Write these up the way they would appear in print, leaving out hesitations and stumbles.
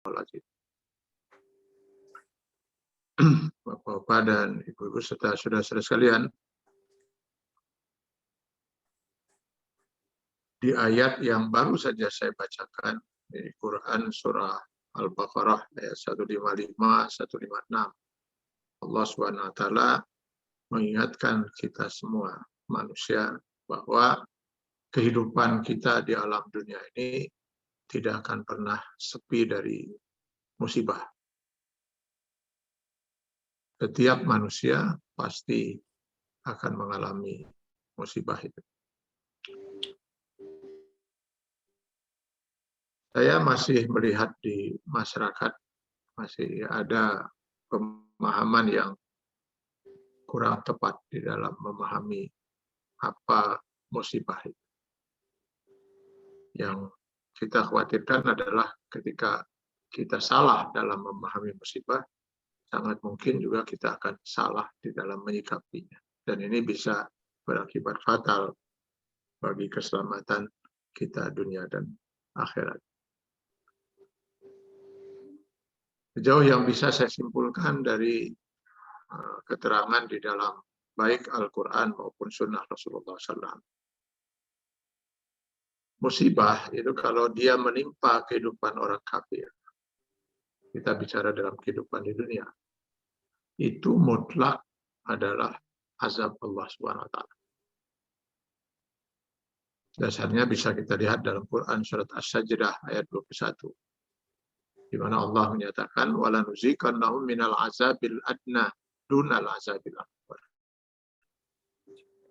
Astagfirullahaladzim. Bapak-bapak dan ibu-ibu serta saudara-saudara sekalian, di ayat yang baru saja saya bacakan di Quran surah Al-Baqarah ayat 155, 156, Allah SWT mengingatkan kita semua manusia bahwa kehidupan kita di alam dunia ini tidak akan pernah sepi dari musibah. Setiap manusia pasti akan mengalami musibah itu. Saya masih melihat di masyarakat masih ada pemahaman yang kurang tepat di dalam memahami apa musibah itu. Yang kita khawatirkan adalah ketika kita salah dalam memahami musibah, sangat mungkin juga kita akan salah di dalam menyikapinya. Dan ini bisa berakibat fatal bagi keselamatan kita dunia dan akhirat. Sejauh yang bisa saya simpulkan dari keterangan di dalam baik Al-Quran maupun Sunnah Rasulullah SAW. Musibah itu kalau dia menimpa kehidupan orang kafir, kita bicara dalam kehidupan di dunia, itu mutlak adalah azab Allah SWT. Dasarnya bisa kita lihat dalam Quran surat As-Sajdah ayat 21. Di mana Allah menyatakan wala nuziqannahum minal azabil adna dunal azabil akbar.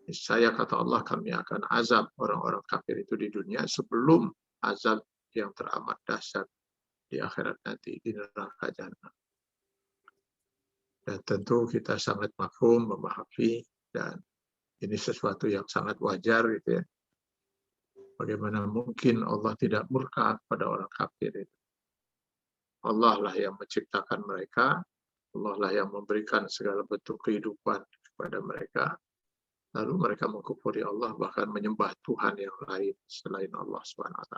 Saya kata Allah kami akan azab orang-orang kafir itu di dunia sebelum azab yang teramat dahsyat di akhirat nanti di neraka jahanam. Dan tentu kita sangat mafhum memahami dan ini sesuatu yang sangat wajar gitu ya. Bagaimana mungkin Allah tidak murka pada orang kafir itu? Allah lah yang menciptakan mereka, Allah lah yang memberikan segala bentuk kehidupan kepada mereka. Lalu mereka mengkufuri Allah, bahkan menyembah Tuhan yang lain selain Allah SWT.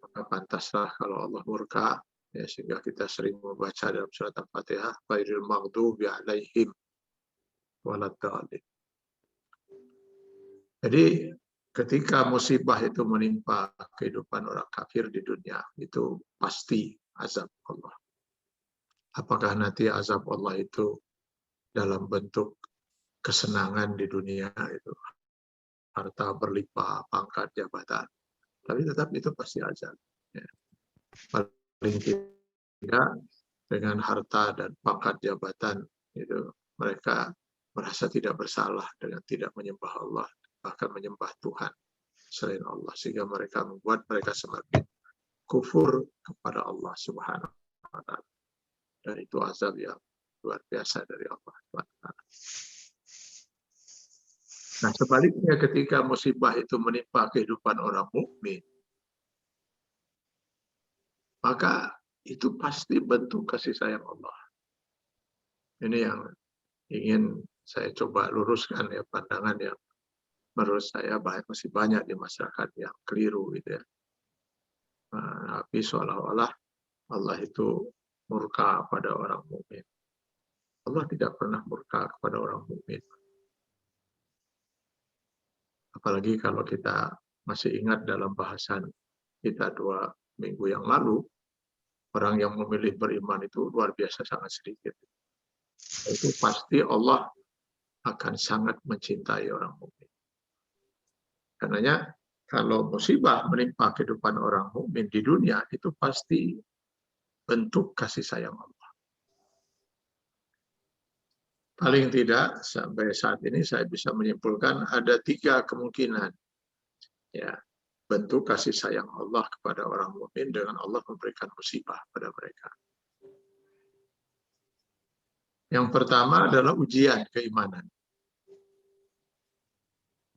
Maka pantaslah kalau Allah murka, ya, sehingga kita sering membaca dalam surat Al-Fatihah, ghairil maghdubi alaihim waladdallin. Jadi ketika musibah itu menimpa kehidupan orang kafir di dunia, itu pasti azab Allah. Apakah nanti azab Allah itu dalam bentuk kesenangan di dunia itu, harta berlimpah, pangkat, jabatan, tapi tetap itu pasti azab. Ya. Paling tidak dengan harta dan pangkat jabatan itu mereka merasa tidak bersalah dengan tidak menyembah Allah, bahkan menyembah Tuhan selain Allah, sehingga mereka membuat mereka semakin kufur kepada Allah Subhanahu wa Ta'ala. Dan itu azab yang luar biasa dari Allah Subhanahu wa Ta'ala. Nah, sebaliknya ketika musibah itu menimpa kehidupan orang mukmin, maka itu pasti bentuk kasih sayang Allah. Ini yang ingin saya coba luruskan ya, pandangan yang menurut saya masih banyak di masyarakat yang keliru gitu ya. Tapi seolah-olah Allah itu murka pada orang mukmin. Allah tidak pernah murka kepada orang mukmin. Apalagi kalau kita masih ingat dalam bahasan kita 2 minggu yang lalu, orang yang memilih beriman itu luar biasa sangat sedikit. Itu pasti Allah akan sangat mencintai orang mukmin. Karenanya kalau musibah menimpa kehidupan orang mukmin di dunia, itu pasti bentuk kasih sayang Allah. Paling tidak sampai saat ini saya bisa menyimpulkan ada 3 kemungkinan ya bentuk kasih sayang Allah kepada orang mukmin dengan Allah memberikan musibah pada mereka. Yang pertama adalah ujian keimanan.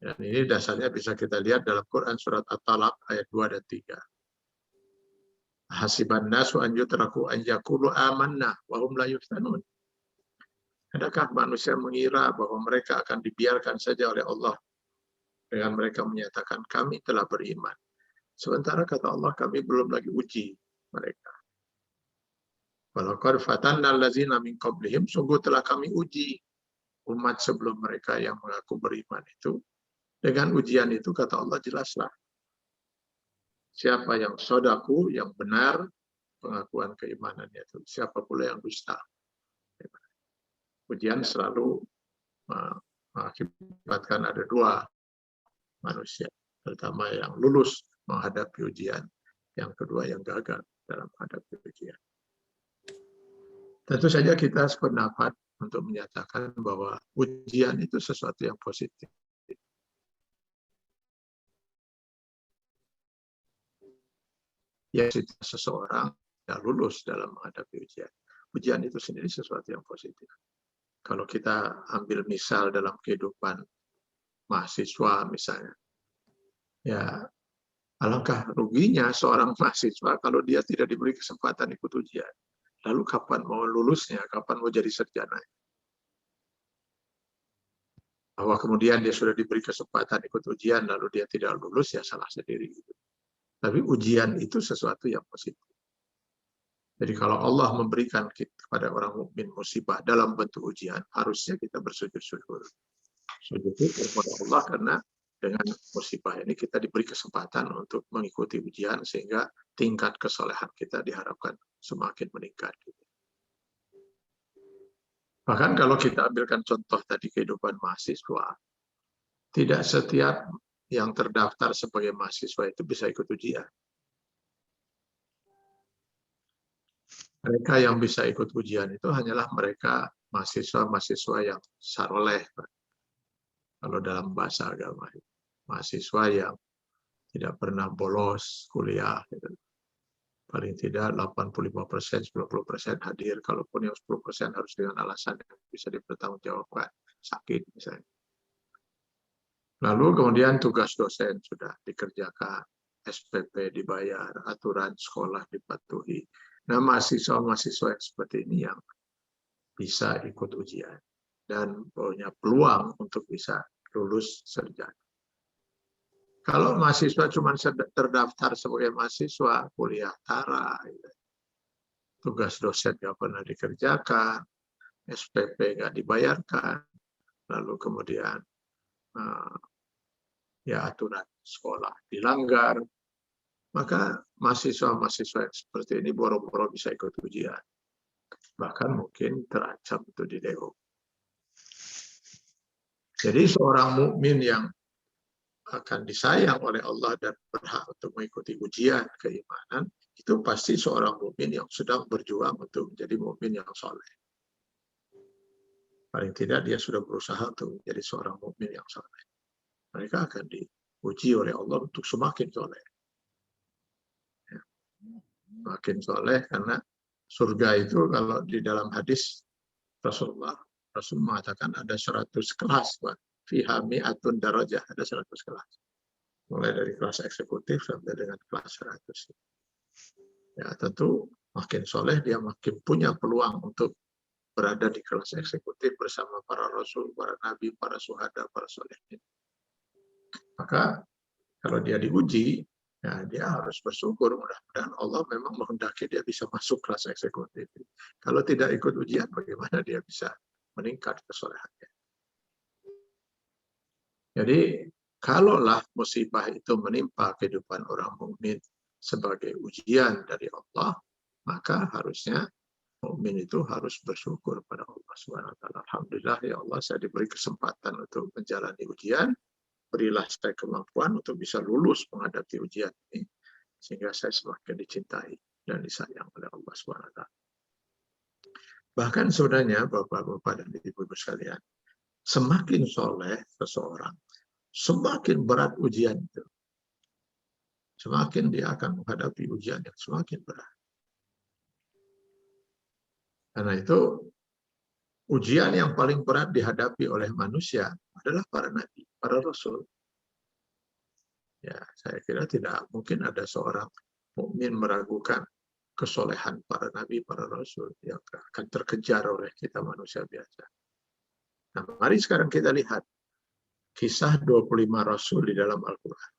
Dan ini dasarnya bisa kita lihat dalam Quran surat At-Talaq ayat 2 dan 3. Hasiban nasu an yutraku an yaqulu amanna wa hum la yuftanun. Adakah manusia mengira bahwa mereka akan dibiarkan saja oleh Allah dengan mereka menyatakan kami telah beriman. Sementara kata Allah kami belum lagi uji. mereka. Walaqad fatanna allazina min qablihim, sungguh telah kami uji umat sebelum mereka yang mengaku beriman itu. Dengan ujian itu kata Allah jelaslah. Siapa yang sodaku, yang benar pengakuan keimanannya itu. Siapa pula yang dusta. Ujian selalu mengakibatkan ada dua manusia. Pertama yang lulus menghadapi ujian. Yang kedua yang gagal dalam menghadapi ujian. Tentu saja kita sependapat untuk menyatakan bahwa ujian itu sesuatu yang positif. Ya, seseorang tidak lulus dalam menghadapi ujian. Ujian itu sendiri sesuatu yang positif. Kalau kita ambil misal dalam kehidupan mahasiswa misalnya, ya alangkah ruginya seorang mahasiswa kalau dia tidak diberi kesempatan ikut ujian. Lalu kapan mau lulusnya, kapan mau jadi sarjana? Bahwa kemudian dia sudah diberi kesempatan ikut ujian, lalu dia tidak lulus, ya salah sendiri. Tapi ujian itu sesuatu yang positif. Jadi kalau Allah memberikan kepada orang mukmin musibah dalam bentuk ujian, harusnya kita bersujud syukur. Sujud kepada Allah karena dengan musibah ini kita diberi kesempatan untuk mengikuti ujian sehingga tingkat kesolehan kita diharapkan semakin meningkat. Bahkan kalau kita ambilkan contoh tadi kehidupan mahasiswa, tidak setiap yang terdaftar sebagai mahasiswa itu bisa ikut ujian. Mereka yang bisa ikut ujian itu hanyalah mereka mahasiswa-mahasiswa yang saleh. Kalau dalam bahasa agama, mahasiswa yang tidak pernah bolos kuliah. Gitu. Paling tidak 85%, 90% hadir. Kalaupun yang 10% harus dengan alasan yang bisa dipertanggungjawabkan. Sakit misalnya. Lalu kemudian tugas dosen sudah dikerjakan. SPP dibayar, aturan sekolah dipatuhi. Nah, mahasiswa-mahasiswa yang seperti ini yang bisa ikut ujian dan punya peluang untuk bisa lulus sarjana. Kalau mahasiswa cuma terdaftar sebagai mahasiswa, kuliah tara, tugas dosen nggak pernah dikerjakan, SPP nggak dibayarkan, lalu kemudian ya aturan sekolah dilanggar, maka mahasiswa-mahasiswa yang seperti ini boro-boro bisa ikut ujian. Bahkan mungkin terancam untuk didemo. Jadi seorang mukmin yang akan disayang oleh Allah dan berhak untuk mengikuti ujian keimanan, itu pasti seorang mukmin yang sedang berjuang untuk menjadi mukmin yang soleh. Paling tidak dia sudah berusaha untuk menjadi seorang mukmin yang soleh. Mereka akan diuji oleh Allah untuk semakin soleh. Makin soleh karena surga itu kalau di dalam hadis Rasul mengatakan ada 100 kelas, Pak. Fiha mi'atun darajah, ada 100 kelas. Mulai dari kelas eksekutif sampai dengan kelas 100. Ya, tentu makin soleh dia makin punya peluang untuk berada di kelas eksekutif bersama para rasul, para nabi, para syuhada, para solehin. Maka kalau dia diuji, ya dia harus bersyukur, mudah-mudahan Allah memang menghendaki dia bisa masuk kelas eksekutif. Kalau tidak ikut ujian, bagaimana dia bisa meningkat kesolehannya? Jadi, kalaulah musibah itu menimpa kehidupan orang mukmin sebagai ujian dari Allah, maka harusnya mukmin itu harus bersyukur pada Allah Subhanahu wa taala. Alhamdulillah ya Allah, saya diberi kesempatan untuk menjalani ujian. Berilah saya kemampuan untuk bisa lulus menghadapi ujian ini, sehingga saya semakin dicintai dan disayang oleh Allah SWT. Bahkan sebenarnya Bapak-Bapak dan Ibu-Ibu sekalian, semakin soleh seseorang, semakin berat ujian itu. Semakin dia akan menghadapi ujian yang semakin berat. Karena itu, ujian yang paling berat dihadapi oleh manusia adalah para nabi, para rasul. Ya, saya kira tidak mungkin ada seorang mukmin meragukan kesolehan para nabi, para rasul yang akan terkejar oleh kita manusia biasa. Nah, mari sekarang kita lihat kisah 25 rasul di dalam Al-Quran.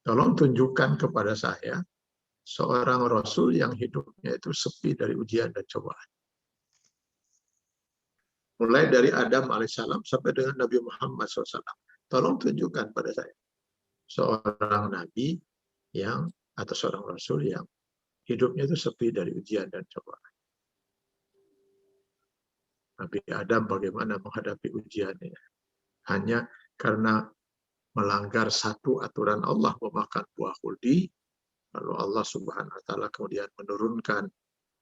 Tolong tunjukkan kepada saya seorang Rasul yang hidupnya itu sepi dari ujian dan cobaan. Mulai dari Adam alaihissalam sampai dengan Nabi Muhammad SAW. Tolong tunjukkan pada saya seorang Nabi yang atau seorang Rasul yang hidupnya itu sepi dari ujian dan cobaan. Nabi Adam bagaimana menghadapi ujiannya? Hanya karena melanggar satu aturan Allah, memakan buah khuldi, lalu Allah Subhanahu wa taala kemudian menurunkan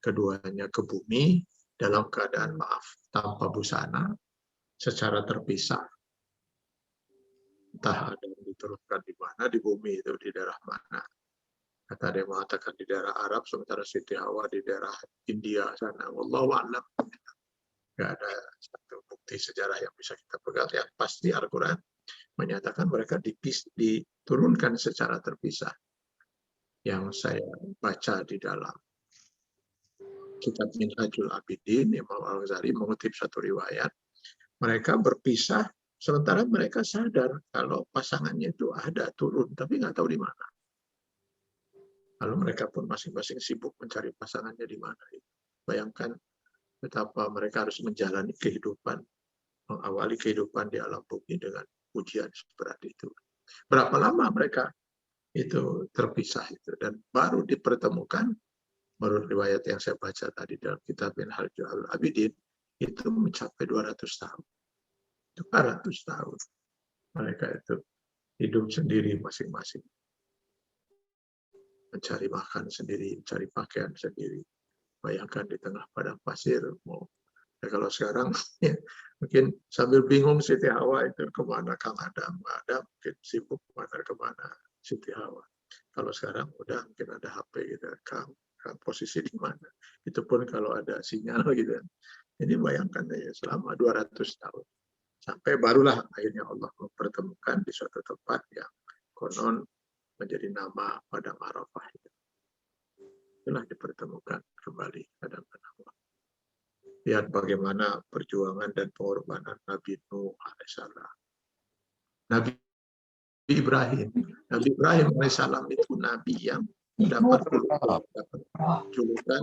keduanya ke bumi dalam keadaan maaf, tanpa busana, secara terpisah. Entah ada yang diturunkan di mana, di bumi itu, di daerah mana. Kata dia mengatakan di daerah Arab, sementara Siti Hawa di daerah India sana. Wallahu a'lam. Nggak ada satu bukti sejarah yang bisa kita pegang. Yang pasti Al-Quran menyatakan mereka diturunkan secara terpisah. Yang saya baca di dalam kitab Minhajul Abidin, Imam Al-Ghazali mengutip satu riwayat, mereka berpisah sementara mereka sadar kalau pasangannya itu ada turun, tapi nggak tahu di mana. Lalu mereka pun masing-masing sibuk mencari pasangannya di mana. Bayangkan betapa mereka harus menjalani kehidupan, mengawali kehidupan di alam bumi dengan ujian seberat itu. Berapa lama mereka itu terpisah itu, dan baru dipertemukan menurut riwayat yang saya baca tadi dalam kitab Minhajul Abidin itu mencapai 200 tahun. 200 tahun mereka itu hidup sendiri masing-masing, mencari makan sendiri, mencari pakaian sendiri. Bayangkan di tengah padang pasir. Ya, kalau sekarang ya, mungkin sambil bingung Siti Hawa itu kemana Kang Adam, mungkin sibuk kemana Siti Hawa. Kalau sekarang udah mungkin ada HP gitu, Kang posisi di mana. Itu pun kalau ada sinyal gitu. Jadi bayangkan ya selama 200 tahun. Sampai barulah akhirnya Allah mempertemukan di suatu tempat yang konon menjadi nama Padang Arafah. Itulah dipertemukan kembali Adam dan Hawa. Lihat bagaimana perjuangan dan pengorbanan Nabi Nuh alaihissalam. Nabi Ibrahim. Nabi Ibrahim alaihissalam itu Nabi yang dapat julukan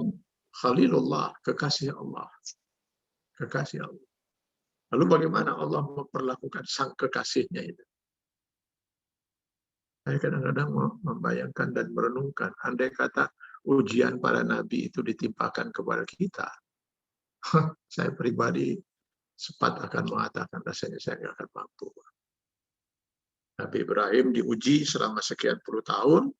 Khalilullah, kekasih Allah. Kekasih Allah. Lalu bagaimana Allah memperlakukan sang kekasihnya itu? Saya kadang-kadang membayangkan dan merenungkan, andai kata ujian para nabi itu ditimpakan kepada kita, saya pribadi sempat akan mengatakan rasanya saya nggak akan mampu. Nabi Ibrahim diuji selama sekian puluh tahun,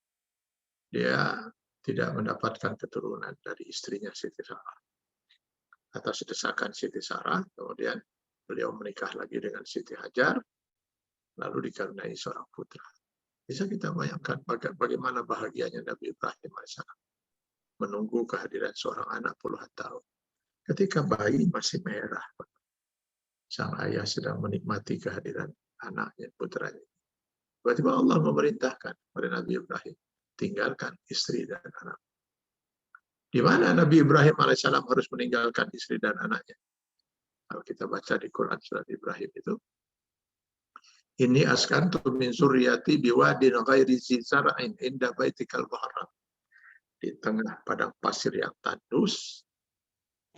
dia tidak mendapatkan keturunan dari istrinya Siti Sarah. Atas desakan Siti Sarah, kemudian beliau menikah lagi dengan Siti Hajar, lalu dikaruniai seorang putra. Bisa kita bayangkan bagaimana bahagianya Nabi Ibrahim AS menunggu kehadiran seorang anak puluhan tahun. Ketika bayi masih merah, sang ayah sedang menikmati kehadiran anaknya, putranya. Tiba-tiba Allah memerintahkan kepada Nabi Ibrahim, tinggalkan istri dan anak. Di mana Nabi Ibrahim AS harus meninggalkan istri dan anaknya? Kalau kita baca di Quran surat Ibrahim itu, ini askantu min suryati biwadin ghairi zizara'in inda baitikal muharram. Di tengah padang pasir yang tandus,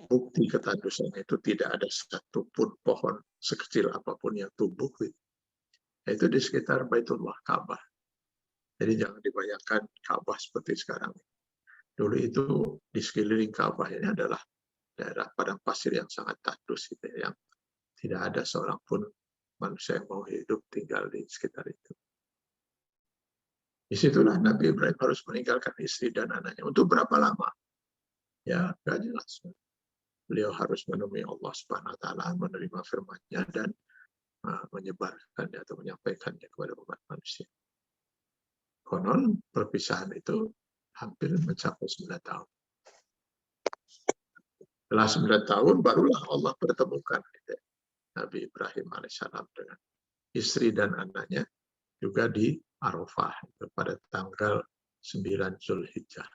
bukti ketandusan itu tidak ada satupun pohon sekecil apapun yang tumbuh. Itu di sekitar Baitullah, Ka'bah. Jadi jangan dibayangkan Ka'bah seperti sekarang. Dulu itu di sekeliling Ka'bah ini adalah daerah padang pasir yang sangat tandus, gitu, yang tidak ada seorang pun manusia yang mau hidup tinggal di sekitar itu. Disitulah Nabi Ibrahim harus meninggalkan istri dan anaknya. Untuk berapa lama? Ya, nggak jelas. Beliau harus menemui Allah Subhanahu wa taala, menerima firman-Nya dan menyebarkannya atau menyampaikannya kepada umat manusia. Konon perpisahan itu hampir mencapai 9 tahun. Setelah 9 tahun barulah Allah pertemukan Nabi Ibrahim alaihissalam dengan istri dan anaknya juga di Arafah pada tanggal 9 Zulhijjah.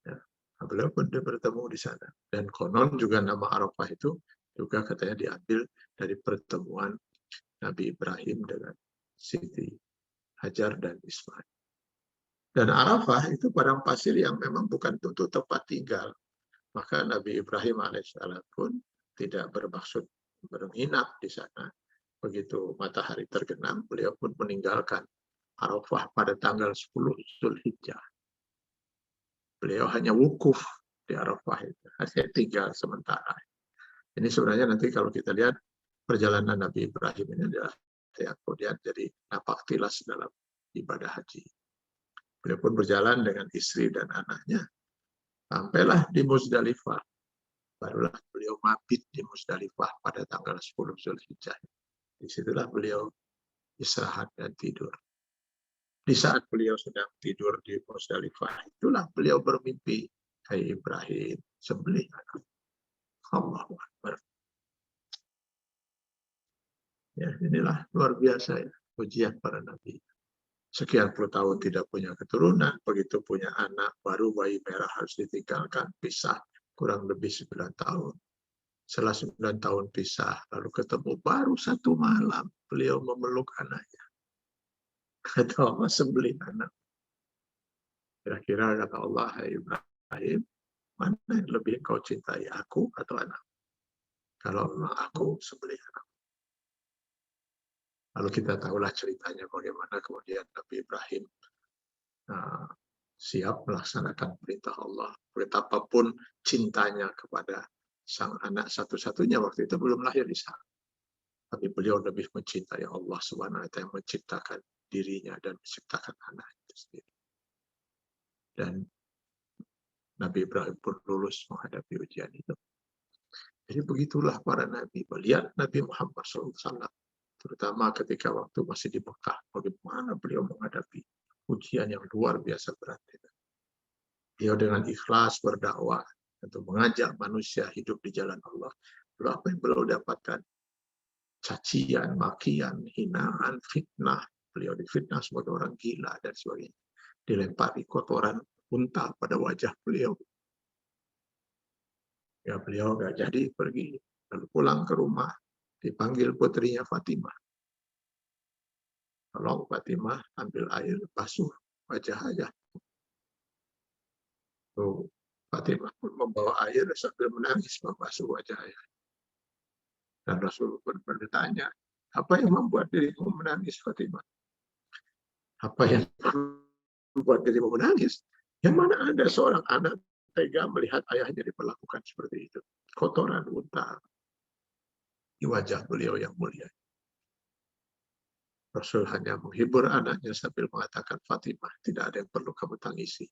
Ya, beliau pun bertemu di sana. Dan konon juga nama Arafah itu juga katanya diambil dari pertemuan Nabi Ibrahim dengan Siti Hajar dan Ismail. Dan Arafah itu padang pasir yang memang bukan untuk tempat tinggal. Maka Nabi Ibrahim alaihissalam pun tidak bermaksud menginap di sana. Begitu matahari tergenang, beliau pun meninggalkan Arafah pada tanggal 10 Zulhijjah. Beliau hanya wukuf di Arafah itu, hanya tinggal sementara. Ini sebenarnya nanti kalau kita lihat perjalanan Nabi Ibrahim ini adalah yang kemudian jadi napak tilas dalam ibadah haji. Beliau pun berjalan dengan istri dan anaknya. Sampailah di Muzdalifah. Barulah beliau mabit di Muzdalifah pada tanggal 10 Zulhijjah. Disitulah beliau istirahat dan tidur. Di saat beliau sedang tidur di Muzdalifah, itulah beliau bermimpi, hai Ibrahim, sembelih anak. Allahu Akbar. Ya, inilah luar biasa ya, ujian para nabi. Sekian puluh tahun tidak punya keturunan, begitu punya anak, baru bayi merah harus ditinggalkan, pisah kurang lebih 9 tahun. Setelah 9 tahun pisah, lalu ketemu baru 1 malam, beliau memeluk anaknya. Kata Allah, sembelih anak. Kira-kira kata Allah, hai Ibrahim, mana yang lebih kau cintai, aku atau anak? Kalau memang aku, sembelih anak. Lalu kita tahulah ceritanya bagaimana kemudian Nabi Ibrahim siap melaksanakan perintah Allah. Betapapun cintanya kepada sang anak satu-satunya waktu itu belum lahir Ishak. Tapi beliau lebih mencintai Allah Subhanahu wa taala yang menciptakan dirinya dan menciptakan anak itu sendiri. Dan Nabi Ibrahim pun lulus menghadapi ujian itu. Jadi begitulah para nabi. Melihat Nabi Muhammad SAW, terutama ketika waktu masih di Mekah, bagaimana beliau menghadapi ujian yang luar biasa berat. Beliau dengan ikhlas berdakwah untuk mengajak manusia hidup di jalan Allah. Lalu apa yang beliau dapatkan? Cacian, makian, hinaan, fitnah. Beliau difitnah sebagai orang gila dan sebagainya. Dilempari kotoran unta pada wajah beliau. Ya, beliau nggak jadi pergi. Lalu pulang ke rumah, dipanggil putrinya Fatimah. Tolong Fatimah ambil air, basuh wajah ayah. Tuh, Fatimah pun membawa air sambil menangis membasuh wajah ayah. Dan Rasul pun bertanya, apa yang membuat dirimu menangis, Fatimah? Apa yang membuat dirimu menangis? Yang mana ada seorang anak tega melihat ayahnya diperlakukan seperti itu. Kotoran unta di wajah beliau yang mulia. Rasul hanya menghibur anaknya sambil mengatakan, Fatimah, tidak ada yang perlu kamu tangisi.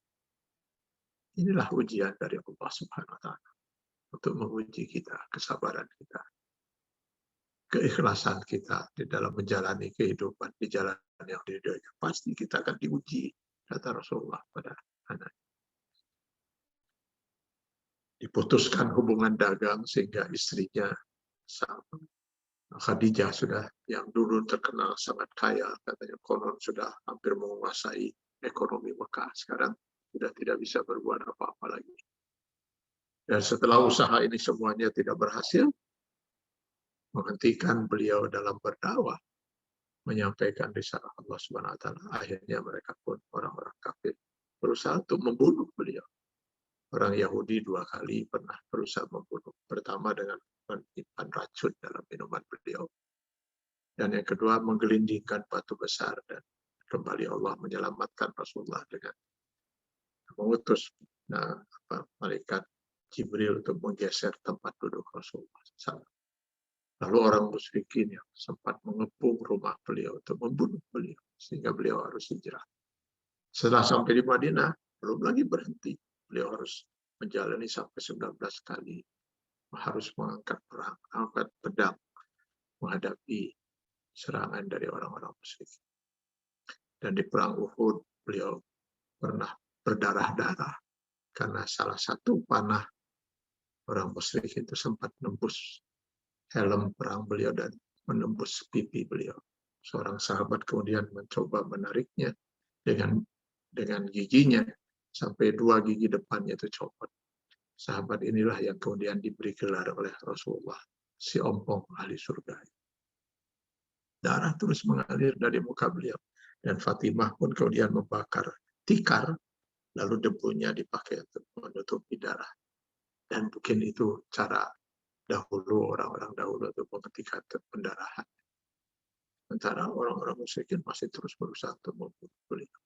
Inilah ujian dari Allah Subhanahu wa taala untuk menguji kita, kesabaran kita, keikhlasan kita di dalam menjalani kehidupan di jalan yang diridhoi. Pasti kita akan diuji, kata Rasulullah pada anak. Diputuskan hubungan dagang sehingga istrinya Khadijah sudah yang dulu terkenal sangat kaya, katanya konon sudah hampir menguasai ekonomi Mekah, sekarang sudah tidak bisa berbuat apa-apa lagi. Dan setelah usaha ini semuanya tidak berhasil, menghentikan beliau dalam berdakwah, menyampaikan risalah Allah Subhanahu wa taala. Akhirnya mereka pun orang-orang kafir berusaha untuk membunuh beliau. Orang Yahudi 2 kali pernah berusaha membunuh. Pertama dengan menyimpan racun dalam minuman beliau. Dan yang kedua menggelindingkan batu besar, dan kembali Allah menyelamatkan Rasulullah dengan mengutus malaikat Jibril untuk menggeser tempat duduk Rasulullah SAW. Lalu orang musyrikin yang sempat mengepung rumah beliau untuk membunuh beliau, sehingga beliau harus hijrah. Setelah sampai di Madinah, belum lagi berhenti. Beliau harus menjalani sampai 19 kali. Harus mengangkat perang, angkat pedang, menghadapi serangan dari orang-orang musyrik. Dan di perang Uhud, beliau pernah berdarah-darah karena salah satu panah orang musyrik itu sempat menembus helm perang beliau dan menembus pipi beliau. Seorang sahabat kemudian mencoba menariknya dengan giginya sampai 2 gigi depannya itu copot. Sahabat inilah yang kemudian diberi gelar oleh Rasulullah, si ompong ahli surga. Darah terus mengalir dari muka beliau. Dan Fatimah pun kemudian membakar tikar, lalu debunya dipakai untuk menutupi darah. Dan mungkin itu cara dahulu, orang-orang dahulu untuk menghentikan pendarahan. Sementara orang-orang musyrikin masih terus berusaha untuk membunuh beliau.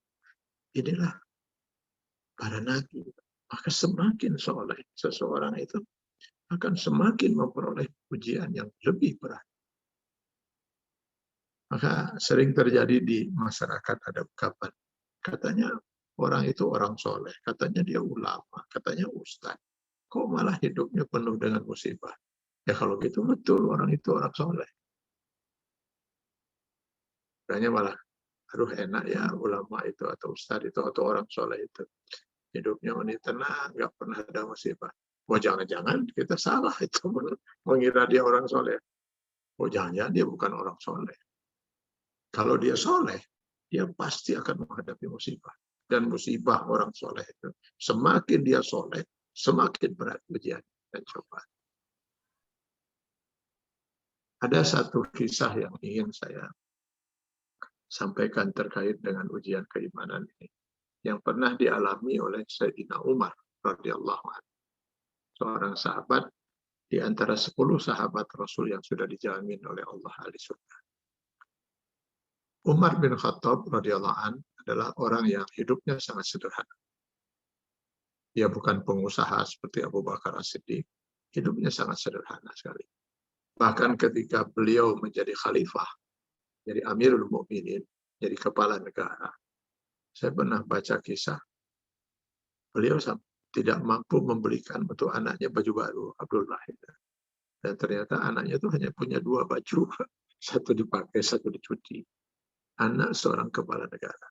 Inilah para nabi. Maka semakin soleh seseorang itu akan semakin memperoleh ujian yang lebih berat. Maka sering terjadi di masyarakat ada ungkapan, katanya orang itu orang soleh, katanya dia ulama, katanya ustadz. Kok malah hidupnya penuh dengan musibah? Ya kalau gitu betul orang itu orang soleh. Katanya malah, aduh enak ya ulama itu atau ustadz itu atau orang soleh itu. Hidupnya ini tenang, nggak pernah ada musibah. Oh jangan-jangan kita salah itu mengira dia orang soleh. Oh jangan-jangan dia bukan orang soleh. Kalau dia soleh, dia pasti akan menghadapi musibah. Dan musibah orang soleh itu, semakin dia soleh, semakin berat ujian dan cobaan. Ada satu kisah yang ingin saya sampaikan terkait dengan ujian keimanan ini, yang pernah dialami oleh Sayyidina Umar radhiyallahu anhu, seorang sahabat di antara 10 sahabat Rasul yang sudah dijamin oleh Allah ahli surga. Umar bin Khattab radhiyallahu anhu adalah orang yang hidupnya sangat sederhana. Dia bukan pengusaha seperti Abu Bakar As-Siddiq. Hidupnya sangat sederhana sekali. Bahkan ketika beliau menjadi khalifah, jadi Amirul Mukminin, jadi kepala negara, saya pernah baca kisah, beliau tidak mampu membelikan untuk anaknya baju baru, Abdullah. Dan ternyata anaknya itu hanya punya 2 baju, satu dipakai, satu dicuci. Anak seorang kepala negara.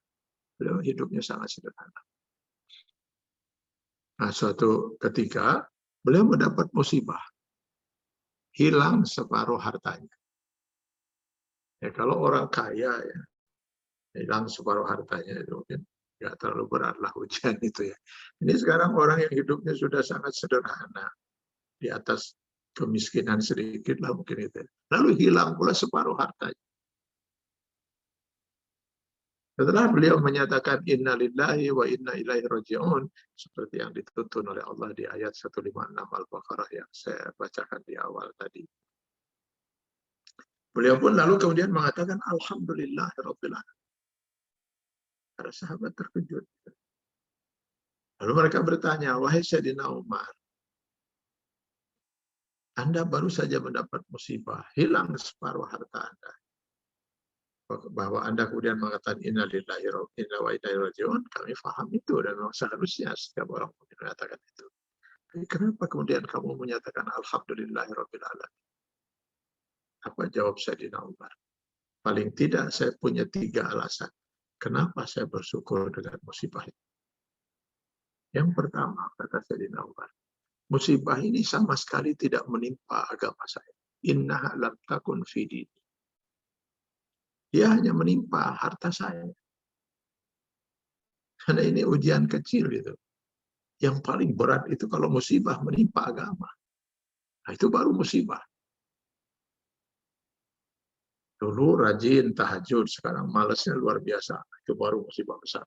Beliau hidupnya sangat sederhana. Nah, suatu ketika beliau mendapat musibah, hilang separuh hartanya. Ya, kalau orang kaya ya, hilang separuh hartanya itu mungkin nggak terlalu beratlah ujian itu ya. Ini sekarang orang yang hidupnya sudah sangat sederhana, di atas kemiskinan sedikit lah mungkin itu. Lalu hilang pula separuh hartanya. Setelah beliau menyatakan inna lillahi wa inna ilaihi raji'un, seperti yang dituntun oleh Allah di ayat 156 Al-Baqarah yang saya bacakan di awal tadi. Beliau pun lalu kemudian mengatakan alhamdulillahirabbil alamin. Para sahabat terkejut. Lalu mereka bertanya, wahai Sayyidina Umar, Anda baru saja mendapat musibah, hilang separuh harta Anda. Bahwa Anda kemudian mengatakan innalillahi wa inna ilaihi raji'un, kami paham itu dan seharusnya setiap orang mengatakan itu. Tapi kenapa kemudian kamu menyatakan alhamdulillahirabbil alamin? Apa jawab Sayyidina Umar? Paling tidak saya punya 3 alasan. Kenapa saya bersyukur dengan musibah ini? Yang pertama, kata Sayyidina Umar, musibah ini sama sekali tidak menimpa agama saya. Innaha lam takun fi dini. Dia hanya menimpa harta saya. Karena ini ujian kecil itu. Yang paling berat itu kalau musibah menimpa agama. Nah, itu baru musibah. Dulu rajin tahajud, sekarang malasnya luar biasa. Itu baru musibah besar.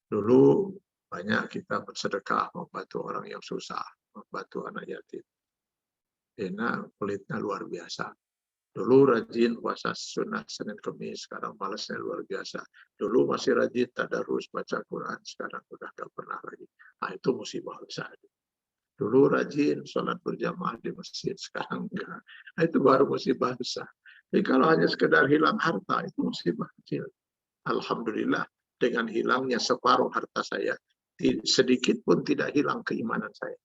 Dulu banyak kita bersedekah, membantu orang yang susah, membantu anak yatim. Karena pelitnya luar biasa. Dulu rajin puasa sunnah Senin Kemis, sekarang malasnya luar biasa. Dulu masih rajin tadarus baca Quran, sekarang udah gak pernah lagi. Nah itu musibah besar. Dulu rajin sholat berjamaah di masjid, sekarang enggak. Nah, itu baru musibah besar. Jadi kalau hanya sekedar hilang harta, itu musibah kecil. Alhamdulillah, dengan hilangnya separuh harta saya, sedikit pun tidak hilang keimanan saya.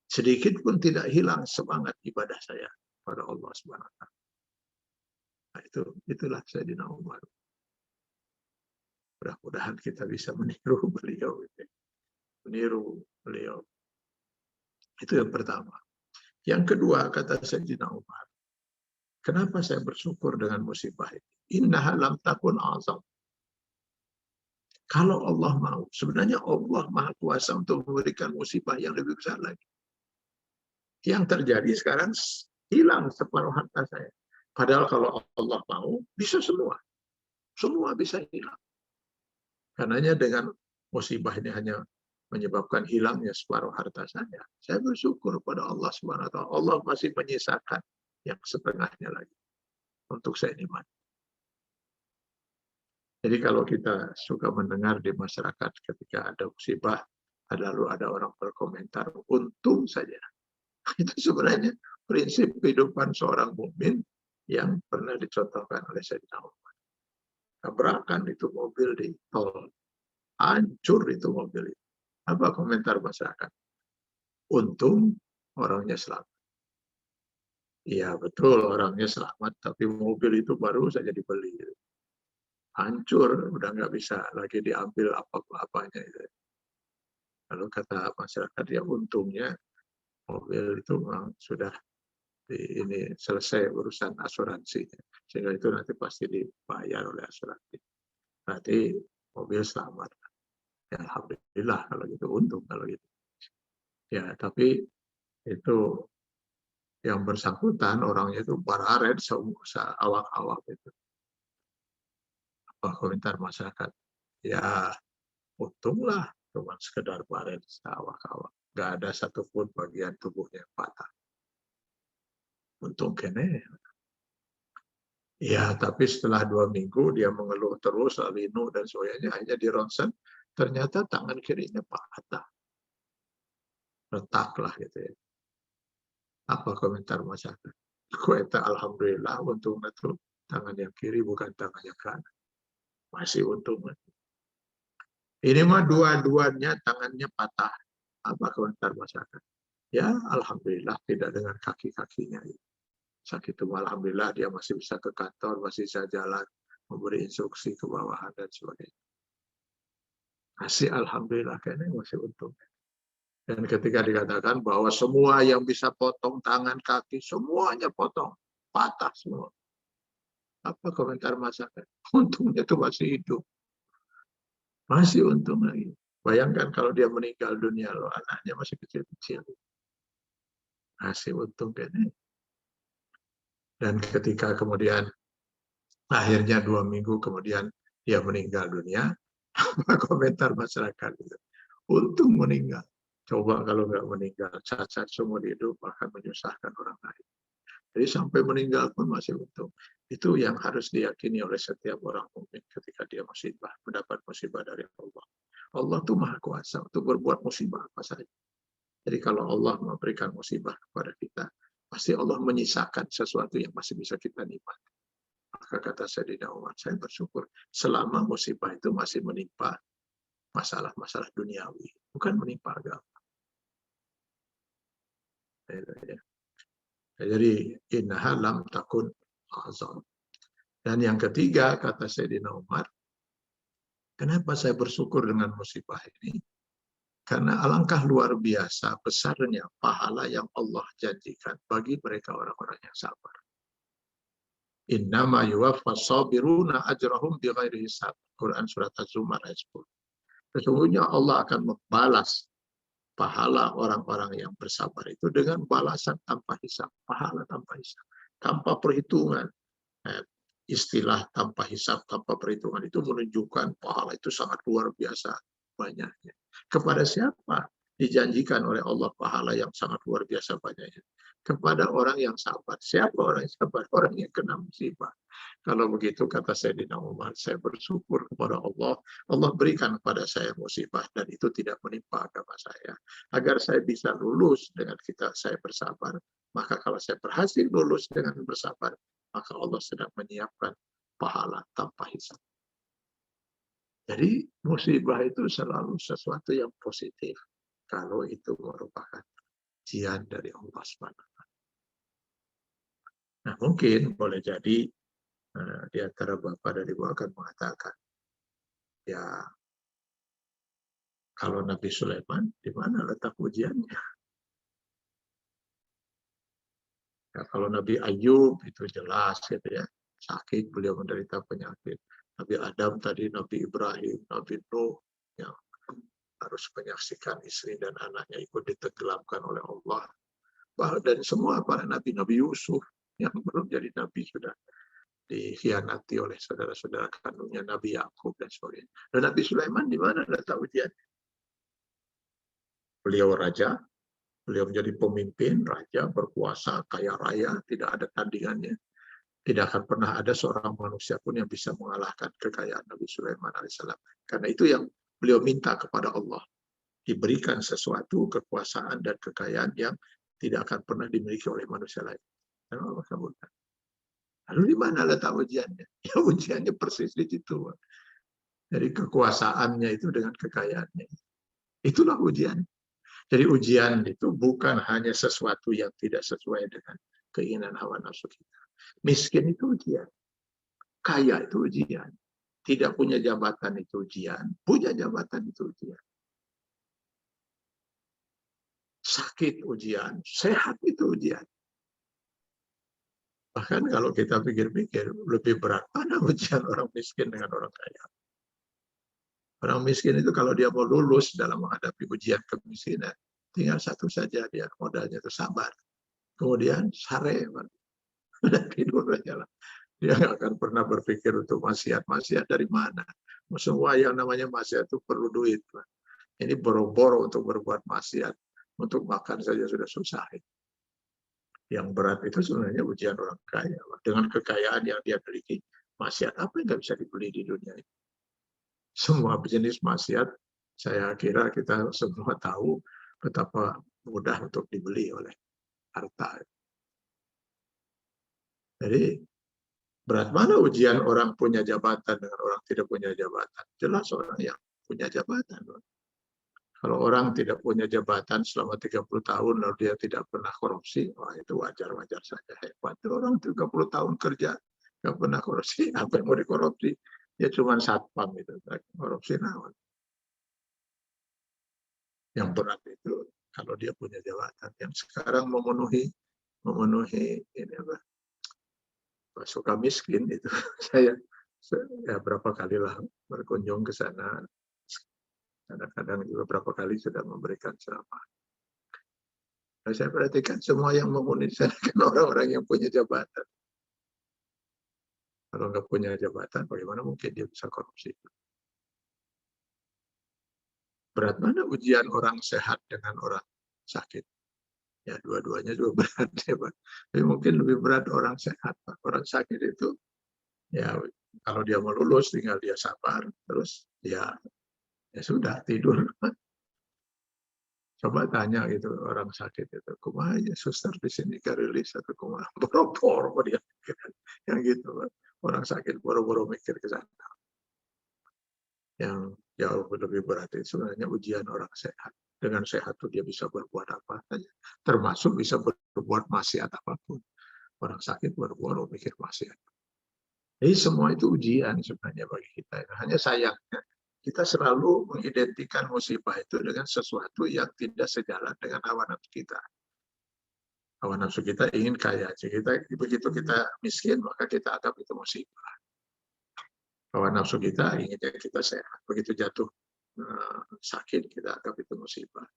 Sedikit pun tidak hilang semangat ibadah saya pada Allah Subhanahu wa taala. Nah, itulah Sayyidina Umar. Mudah-mudahan kita bisa meniru beliau. Meniru beliau. Itu yang pertama. Yang kedua, kata Sayyidina Umar, kenapa saya bersyukur dengan musibah ini? Innaha lam takun azam. Kalau Allah mau, sebenarnya Allah Maha Kuasa untuk memberikan musibah yang lebih besar lagi. Yang terjadi sekarang hilang separuh harta saya. Padahal kalau Allah mau, bisa semua. Semua bisa hilang. Karenanya dengan musibah ini hanya menyebabkan hilangnya separuh harta saya. Saya bersyukur pada Allah Subhanahu wa taala. Allah masih menyisakan yang setengahnya lagi untuk saya nikmati. Jadi kalau kita suka mendengar di masyarakat ketika ada musibah, lalu ada orang berkomentar, untung saja. Itu sebenarnya prinsip kehidupan seorang mukmin yang pernah dicontohkan oleh Sayyidina Umar. Tabrakan itu mobil di tol, hancur itu mobil itu. Apa komentar masyarakat? Untung orangnya selamat. Iya betul orangnya selamat, tapi mobil itu baru saja dibeli. Hancur, udah nggak bisa lagi diambil apa-apanya. Lalu kata masyarakat, ya untungnya mobil itu memang sudah ini selesai urusan asuransinya. Sehingga itu nanti pasti dibayar oleh asuransi. Berarti mobil selamat. Ya, alhamdulillah kalau gitu, untung kalau gitu. Ya, tapi itu yang bersangkutan orangnya itu bararet seawak-awak itu. Apa komentar masyarakat? Ya, untunglah cuma sekedar baret seawak-awak. Nggak ada satupun bagian tubuhnya yang patah. Untung kene. Ya, tapi setelah 2 minggu dia mengeluh terus, linu dan sebagainya, hanya di ronsen, ternyata tangan kirinya patah. Retak lah gitu ya. Apa komentar masyarakat? Kueta alhamdulillah untung itu tangan yang kiri bukan tangan yang kanan. Masih untung. Ini mah dua-duanya tangannya patah. Apa komentar masyarakat? Ya alhamdulillah tidak dengan kaki-kakinya. Sakit itu alhamdulillah dia masih bisa ke kantor, masih bisa jalan, memberi instruksi ke bawahan dan sebagainya. Masih alhamdulillah kayaknya masih untung. Dan ketika dikatakan bahwa semua yang bisa potong tangan, kaki, semuanya potong. Patah semua. Apa komentar masyarakat? Untungnya itu masih hidup. Masih untung lagi. Bayangkan kalau dia meninggal dunia, loh, anaknya masih kecil-kecil. Masih untung kayaknya. Dan ketika kemudian akhirnya 2 minggu kemudian dia meninggal dunia, apa komentar masyarakat itu? Untung meninggal. Coba kalau nggak meninggal, cacat seumur hidup akan menyusahkan orang lain. Jadi sampai meninggal pun masih untung. Itu yang harus diyakini oleh setiap orang mukmin ketika dia musibah, mendapat musibah dari Allah. Allah itu maha kuasa untuk berbuat musibah apa saja. Jadi kalau Allah memberikan musibah kepada kita, pasti Allah menyisakan sesuatu yang masih bisa kita nikmati. Maka kata Sayyidina Umar, saya bersyukur selama musibah itu masih menimpa masalah-masalah duniawi, bukan menimpa agama. Jadi innaha lam takun azam. Dan yang ketiga kata Sayyidina Umar, kenapa saya bersyukur dengan musibah ini? Karena alangkah luar biasa besarnya pahala yang Allah janjikan bagi mereka orang-orang yang sabar. Innama yuwaffas sabiruna ajrahum bighairi hisab. Quran surat Az-Zumar ayat 10. Sesungguhnya Allah akan membalas pahala orang-orang yang bersabar itu dengan balasan tanpa hisab, pahala tanpa hisab, tanpa perhitungan. Istilah tanpa hisab, tanpa perhitungan itu menunjukkan pahala itu sangat luar biasa banyaknya. Kepada siapa dijanjikan oleh Allah pahala yang sangat luar biasa banyaknya? Kepada orang yang sabar. Siapa orang yang sabar? Orang yang kena musibah. Kalau begitu kata Sayyidina Umar, saya bersyukur kepada Allah. Allah berikan kepada saya musibah dan itu tidak menimpa agama saya. Agar saya bisa lulus dengan saya bersabar. Maka kalau saya berhasil lulus dengan bersabar, maka Allah sedang menyiapkan pahala tanpa hisab. Jadi musibah itu selalu sesuatu yang positif kalau itu merupakan ujian dari Allah SWT. Nah mungkin boleh jadi di antara Bapak dan Ibu akan mengatakan, ya kalau Nabi Sulaiman di mana letak ujiannya? Ya, kalau Nabi Ayub itu jelas gitu ya, sakit beliau menderita penyakit. Nabi Adam tadi, Nabi Ibrahim, Nabi Nuh yang harus menyaksikan istri dan anaknya ikut ditenggelamkan oleh Allah. Dan semua para nabi, Nabi Yusuf yang belum jadi nabi sudah dikhianati oleh saudara-saudara kandungnya Nabi Yakub dan sebagainya. Dan Nabi Sulaiman di mana letak ujian? Beliau raja, beliau menjadi pemimpin, raja, berkuasa, kaya raya, tidak ada tandingannya. Tidak akan pernah ada seorang manusia pun yang bisa mengalahkan kekayaan Nabi Sulaiman alaihissalam. Karena itu yang beliau minta kepada Allah. Diberikan sesuatu, kekuasaan dan kekayaan yang tidak akan pernah dimiliki oleh manusia lain. Dan Allah kabulkan. Lalu di mana letak ujiannya? Ya ujiannya persis di situ. Jadi kekuasaannya itu dengan kekayaannya. Itulah ujian. Jadi ujian itu bukan hanya sesuatu yang tidak sesuai dengan keinginan hawa nafsu kita. Miskin itu ujian. Kaya itu ujian. Tidak punya jabatan itu ujian. Punya jabatan itu ujian. Sakit ujian. Sehat itu ujian. Bahkan kalau kita pikir-pikir, lebih berat mana ujian orang miskin dengan orang kaya. Orang miskin itu kalau dia mau lulus dalam menghadapi ujian kemiskinan, tinggal satu saja dia, modalnya itu sabar. Kemudian sare, udah tidur aja lah. Dia nggak akan pernah berpikir untuk maksiat dari mana. Semua yang namanya maksiat itu perlu duit. Ini boro-boro untuk berbuat maksiat. Untuk makan saja sudah susah. Yang berat itu sebenarnya ujian orang kaya. Dengan kekayaan yang dia miliki, maksiat apa yang nggak bisa dibeli di dunia ini? Semua jenis maksiat, saya kira kita semua tahu betapa mudah untuk dibeli oleh harta. Jadi berat mana ujian orang punya jabatan dengan orang tidak punya jabatan? Jelas orang yang punya jabatan. Kalau orang tidak punya jabatan selama 30 tahun lalu dia tidak pernah korupsi, wah itu wajar-wajar saja, hebat. Orang 30 tahun kerja nggak pernah korupsi, apa yang mau dikorupsi? Ya cuma satpam itu, korupsi naon. Yang berat itu kalau dia punya jabatan. Yang sekarang memenuhi ini apa? Suka miskin itu. Saya ya berapa kalilah berkunjung ke sana. Kadang-kadang juga berapa kali sudah memberikan ceramah. Nah, saya perhatikan semua yang memenuhi sana kan orang-orang yang punya jabatan. Kalau nggak punya jabatan, bagaimana mungkin dia bisa korupsi? Berat mana ujian orang sehat dengan orang sakit? Ya dua-duanya juga berat ya Pak. Tapi mungkin lebih berat orang sehat Pak. Orang sakit itu ya kalau dia mau lulus tinggal dia sabar, terus ya sudah tidur. Coba tanya gitu orang sakit itu, kumaha ya suster di sini karilis atau kumaha, boro-boro dia yang gitu. Orang sakit boro-boro mikir ke sana. Yang jauh lebih berat itu sebenarnya ujian orang sehat. Dengan sehat itu dia bisa berbuat apa saja, termasuk bisa berbuat maksiat apapun. Orang sakit boro-boro mikir maksiat. Jadi semua itu ujian sebenarnya bagi kita. Hanya sayangnya kita selalu mengidentikan musibah itu dengan sesuatu yang tidak sejalan dengan hawa nafsu kita. Hawa nafsu kita ingin kaya. Begitu kita miskin, maka kita anggap itu musibah. Hawa nafsu kita ingin kita sehat. Begitu jatuh sakit, kita anggap itu musibah.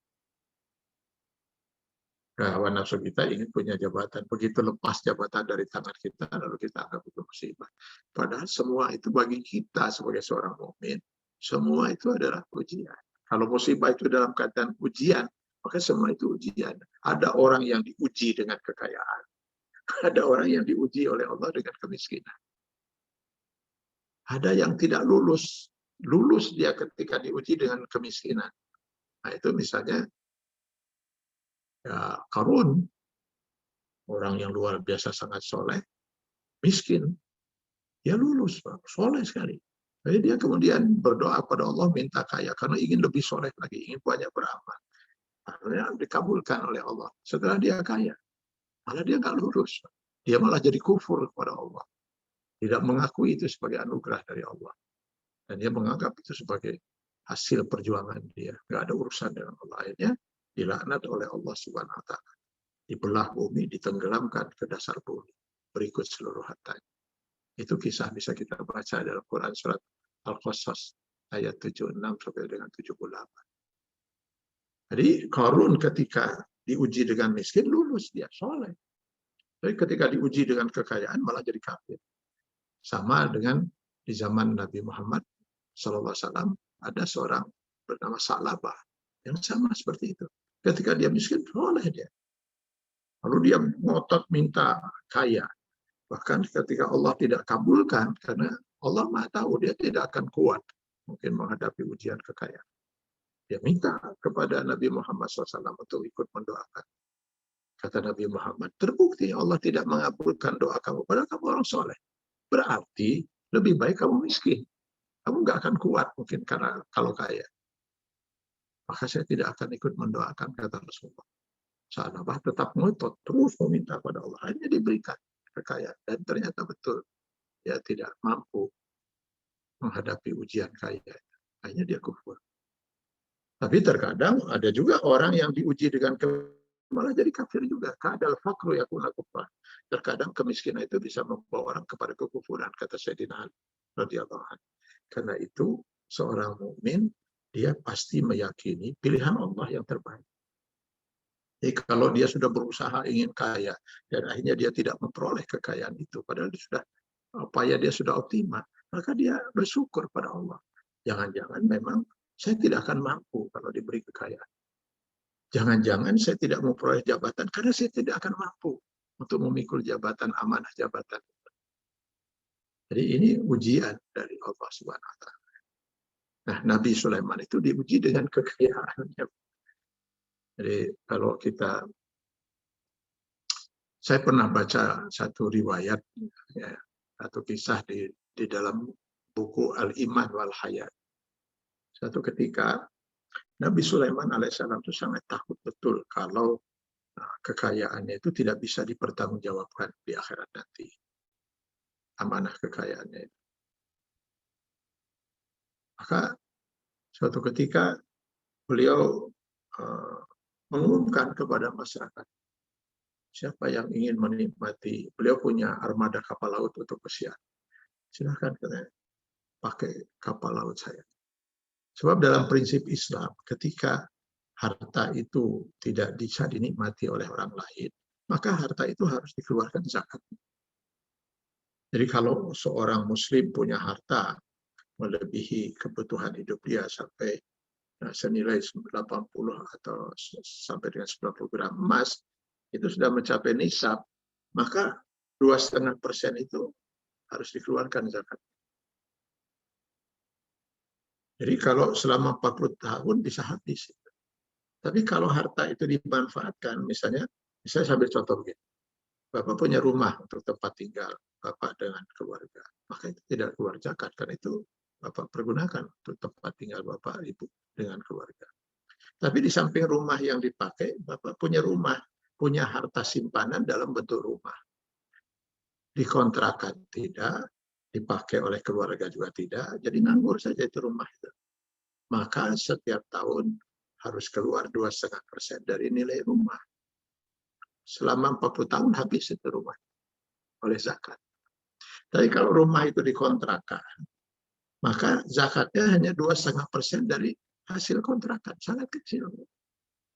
Hawa nafsu kita ingin punya jabatan. Begitu lepas jabatan dari tangan kita, lalu kita anggap itu musibah. Padahal semua itu bagi kita sebagai seorang mukmin, semua itu adalah ujian. Kalau musibah itu dalam keadaan ujian, maka semua itu ujian. Ada orang yang diuji dengan kekayaan. Ada orang yang diuji oleh Allah dengan kemiskinan. Ada yang tidak lulus. Lulus dia ketika diuji dengan kemiskinan. Nah itu misalnya ya, Qarun, orang yang luar biasa sangat soleh, miskin. Dia lulus, Pak. Soleh sekali. Jadi dia kemudian berdoa kepada Allah minta kaya karena ingin lebih soleh lagi, ingin banyak beramal. Akhirnya dikabulkan oleh Allah. Setelah dia kaya, malah dia nggak lurus. Dia malah jadi kufur kepada Allah. Tidak mengakui itu sebagai anugerah dari Allah. Dan dia menganggap itu sebagai hasil perjuangan dia. Nggak ada urusan dengan Allah. Akhirnya dilaknat oleh Allah Subhanahu wa Ta'ala. Dibelah bumi, ditenggelamkan ke dasar bumi. Berikut seluruh hartanya. Itu kisah bisa kita baca dalam Quran surat Al-Qasas ayat 76 sampai dengan 78. Jadi Qarun ketika diuji dengan miskin lulus dia soleh. Tapi ketika diuji dengan kekayaan malah jadi kafir. Sama dengan di zaman Nabi Muhammad SAW ada seorang bernama Sa'labah yang sama seperti itu. Ketika dia miskin, boleh dia. Lalu dia ngotot minta kaya. Bahkan ketika Allah tidak kabulkan, karena Allah Maha tahu dia tidak akan kuat mungkin menghadapi ujian kekayaan. Dia minta kepada Nabi Muhammad SAW untuk ikut mendoakan. Kata Nabi Muhammad, terbukti Allah tidak mengabulkan doa kamu, padahal kamu orang soleh. Berarti lebih baik kamu miskin. Kamu nggak akan kuat mungkin karena kalau kaya. Maka saya tidak akan ikut mendoakan, kata Rasulullah. Sahabat tetap ngotot, terus meminta pada Allah. Akhirnya diberikan kekayaan. Dan ternyata betul, dia tidak mampu menghadapi ujian kaya. Akhirnya dia kufur. Tapi terkadang ada juga orang yang diuji dengan malah jadi kafir juga. Kadal fakru yakuna kufar. Terkadang kemiskinan itu bisa membawa orang kepada kekufuran, kata Sayyidina Ali radhiyallahu anhu. Karena itu seorang mukmin dia pasti meyakini pilihan Allah yang terbaik. Jadi kalau dia sudah berusaha ingin kaya dan akhirnya dia tidak memperoleh kekayaan itu, padahal dia sudah upaya dia sudah optimal, maka dia bersyukur pada Allah. Jangan-jangan memang saya tidak akan mampu kalau diberi kekayaan. Jangan-jangan saya tidak memperoleh jabatan karena saya tidak akan mampu untuk memikul jabatan, amanah jabatan. Jadi ini ujian dari Allah Subhanahu wa Ta'ala. Nah, Nabi Sulaiman itu diuji dengan kekayaannya. Jadi kalau saya pernah baca satu riwayat, ya, satu kisah di dalam buku Al-Iman wal Hayat. Suatu ketika Nabi Sulaiman alaihissalam itu sangat takut betul kalau kekayaannya itu tidak bisa dipertanggungjawabkan di akhirat nanti. Amanah kekayaannya itu. Maka suatu ketika beliau mengumumkan kepada masyarakat, siapa yang ingin menikmati, beliau punya armada kapal laut untuk pesiar. Silahkan pakai kapal laut saya. Sebab dalam prinsip Islam, ketika harta itu tidak bisa dinikmati oleh orang lain, maka harta itu harus dikeluarkan zakat. Jadi kalau seorang muslim punya harta melebihi kebutuhan hidup dia sampai senilai 80 atau sampai dengan 90 gram emas, itu sudah mencapai nisab, maka 2,5% itu harus dikeluarkan zakat. Jadi kalau selama 40 tahun bisa habis. Tapi kalau harta itu dimanfaatkan, misalnya sambil contoh begini, Bapak punya rumah untuk tempat tinggal Bapak dengan keluarga, maka itu tidak keluar zakat, karena itu Bapak pergunakan untuk tempat tinggal Bapak, Ibu dengan keluarga. Tapi di samping rumah yang dipakai, Bapak punya rumah, punya harta simpanan dalam bentuk rumah. Dikontrakan tidak, dipakai oleh keluarga juga tidak, jadi nganggur saja itu rumah itu. Maka setiap tahun harus keluar 2,5% dari nilai rumah. Selama 40 tahun habis itu rumah oleh zakat. Tapi kalau rumah itu dikontrakan, maka zakatnya hanya 2,5% dari hasil kontrakan, sangat kecil.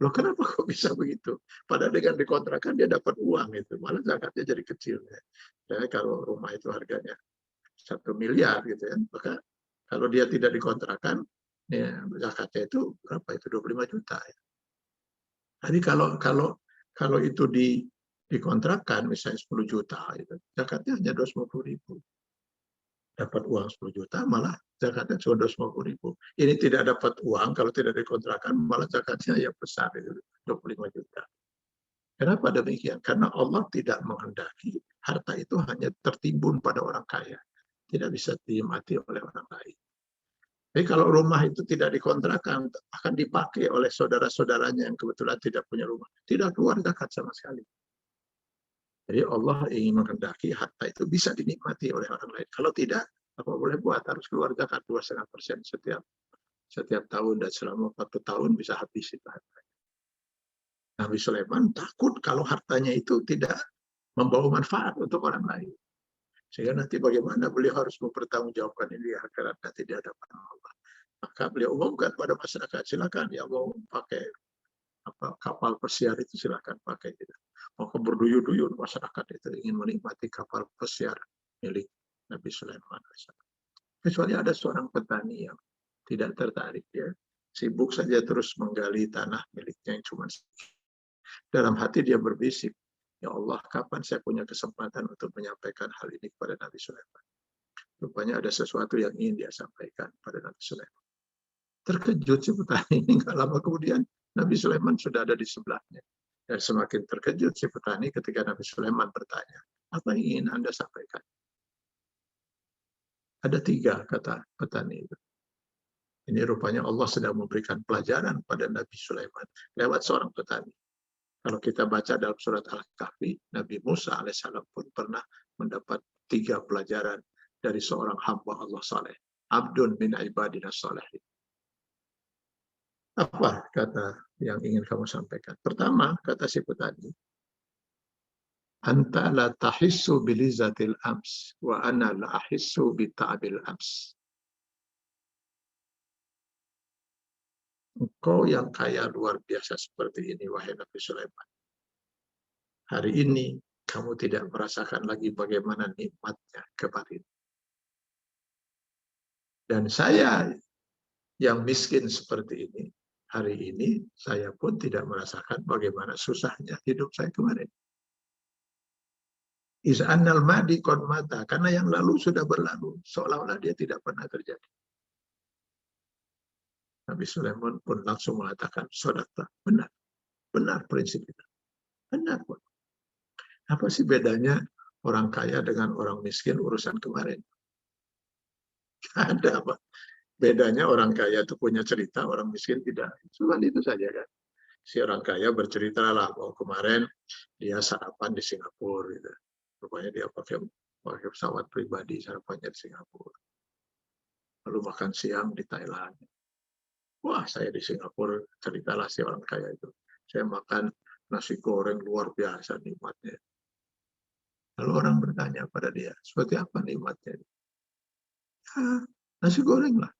Loh kenapa kok bisa begitu? Padahal dengan dikontrakan dia dapat uang itu, malah zakatnya jadi kecil. Jadi kalau rumah itu harganya 1 miliar gitu ya, maka kalau dia tidak dikontrakan, ya, zakatnya itu berapa itu 25 juta. Ya. Jadi kalau itu dikontrakkan misalnya 10 juta, itu, zakatnya hanya 250.000. Dapat uang 10 juta, malah zakatnya cuma 250.000. Ini tidak dapat uang, kalau tidak dikontrakkan, malah zakatnya yang besar, itu 25 juta. Kenapa demikian? Karena Allah tidak menghendaki harta itu hanya tertimbun pada orang kaya. Tidak bisa dinikmati oleh orang lain. Jadi kalau rumah itu tidak dikontrakkan, akan dipakai oleh saudara-saudaranya yang kebetulan tidak punya rumah. Tidak keluar zakat sama sekali. Jadi Allah ingin menghendaki harta itu bisa dinikmati oleh orang lain. Kalau tidak, apa boleh buat? Harus keluar zakat 2,5% setiap tahun, dan selama 40 tahun bisa habis itu hartanya. Nabi Sulaiman takut kalau hartanya itu tidak membawa manfaat untuk orang lain. Sehingga nanti bagaimana beliau harus mempertanggungjawabkan ini di akhirat nanti di hadapan Allah. Maka beliau umumkan pada masyarakat, silakan ya mau pakai kapal pesiar itu silakan pakai. Maka berduyun-duyun masyarakat itu ingin menikmati kapal pesiar milik Nabi Sulaiman alaihissalam. Kecuali ada seorang petani yang tidak tertarik, ya, sibuk saja terus menggali tanah miliknya yang cuma dalam hati dia berbisik, ya Allah, kapan saya punya kesempatan untuk menyampaikan hal ini kepada Nabi Sulaiman. Rupanya ada sesuatu yang ingin dia sampaikan pada Nabi Sulaiman. Terkejut si petani ini, nggak lama kemudian Nabi Sulaiman sudah ada di sebelahnya. Dan semakin terkejut si petani ketika Nabi Sulaiman bertanya, apa yang ingin Anda sampaikan? Ada 3, kata petani itu. Ini rupanya Allah sedang memberikan pelajaran pada Nabi Sulaiman lewat seorang petani. Kalau kita baca dalam surat Al-Kahfi, Nabi Musa alaihissalam pun pernah mendapat 3 pelajaran dari seorang hamba Allah saleh. Abdun min ibadina salihin. Apa kata yang ingin kamu sampaikan? Pertama, kata si petani, anta la tahissu bilizatil ams wa ana la ahissu bita'abil ams. Engkau yang kaya luar biasa seperti ini, wahai Nabi Sulaiman. Hari ini kamu tidak merasakan lagi bagaimana nikmatnya kemarin. Dan saya yang miskin seperti ini, hari ini saya pun tidak merasakan bagaimana susahnya hidup saya kemarin. Is'annal madi kon mata, karena yang lalu sudah berlalu, seolah-olah dia tidak pernah terjadi. Nabi Sulaiman pun langsung mengatakan, sodaqta, benar, benar prinsip itu, benar pun. Apa sih bedanya orang kaya dengan orang miskin urusan kemarin? Ada apa? Bedanya orang kaya itu punya cerita, orang miskin tidak. Cuma itu saja kan. Si orang kaya bercerita lah bahwa kemarin dia sarapan di Singapura, gitu. Rupanya dia pakai pesawat pribadi sarapannya di Singapura. Lalu makan siang di Thailand. Wah, saya di Singapura, ceritalah si orang kaya itu. Saya makan nasi goreng luar biasa nikmatnya. Lalu orang bertanya pada dia, seperti apa nikmatnya? Ya, nasi goreng lah.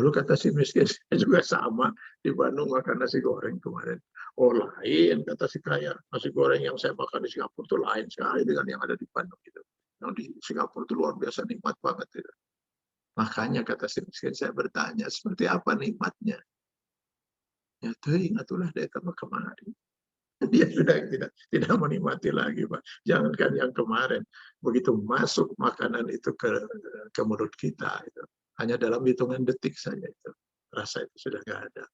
Lalu kata si miskin, saya juga sama di Bandung makan nasi goreng kemarin. Oh lain, kata si kaya. Nasi goreng yang saya makan di Singapura itu lain sekali dengan yang ada di Bandung. Gitu. Yang di Singapura itu luar biasa nikmat banget. Gitu. Makanya kata si miskin, saya bertanya, seperti apa nikmatnya? Ya tuh ingatlah dari kemarin. Dia sudah tidak menikmati lagi, Pak. Jangankan yang kemarin, begitu masuk makanan itu ke mulut kita, itu hanya dalam hitungan detik saja itu rasa itu sudah nggak ada.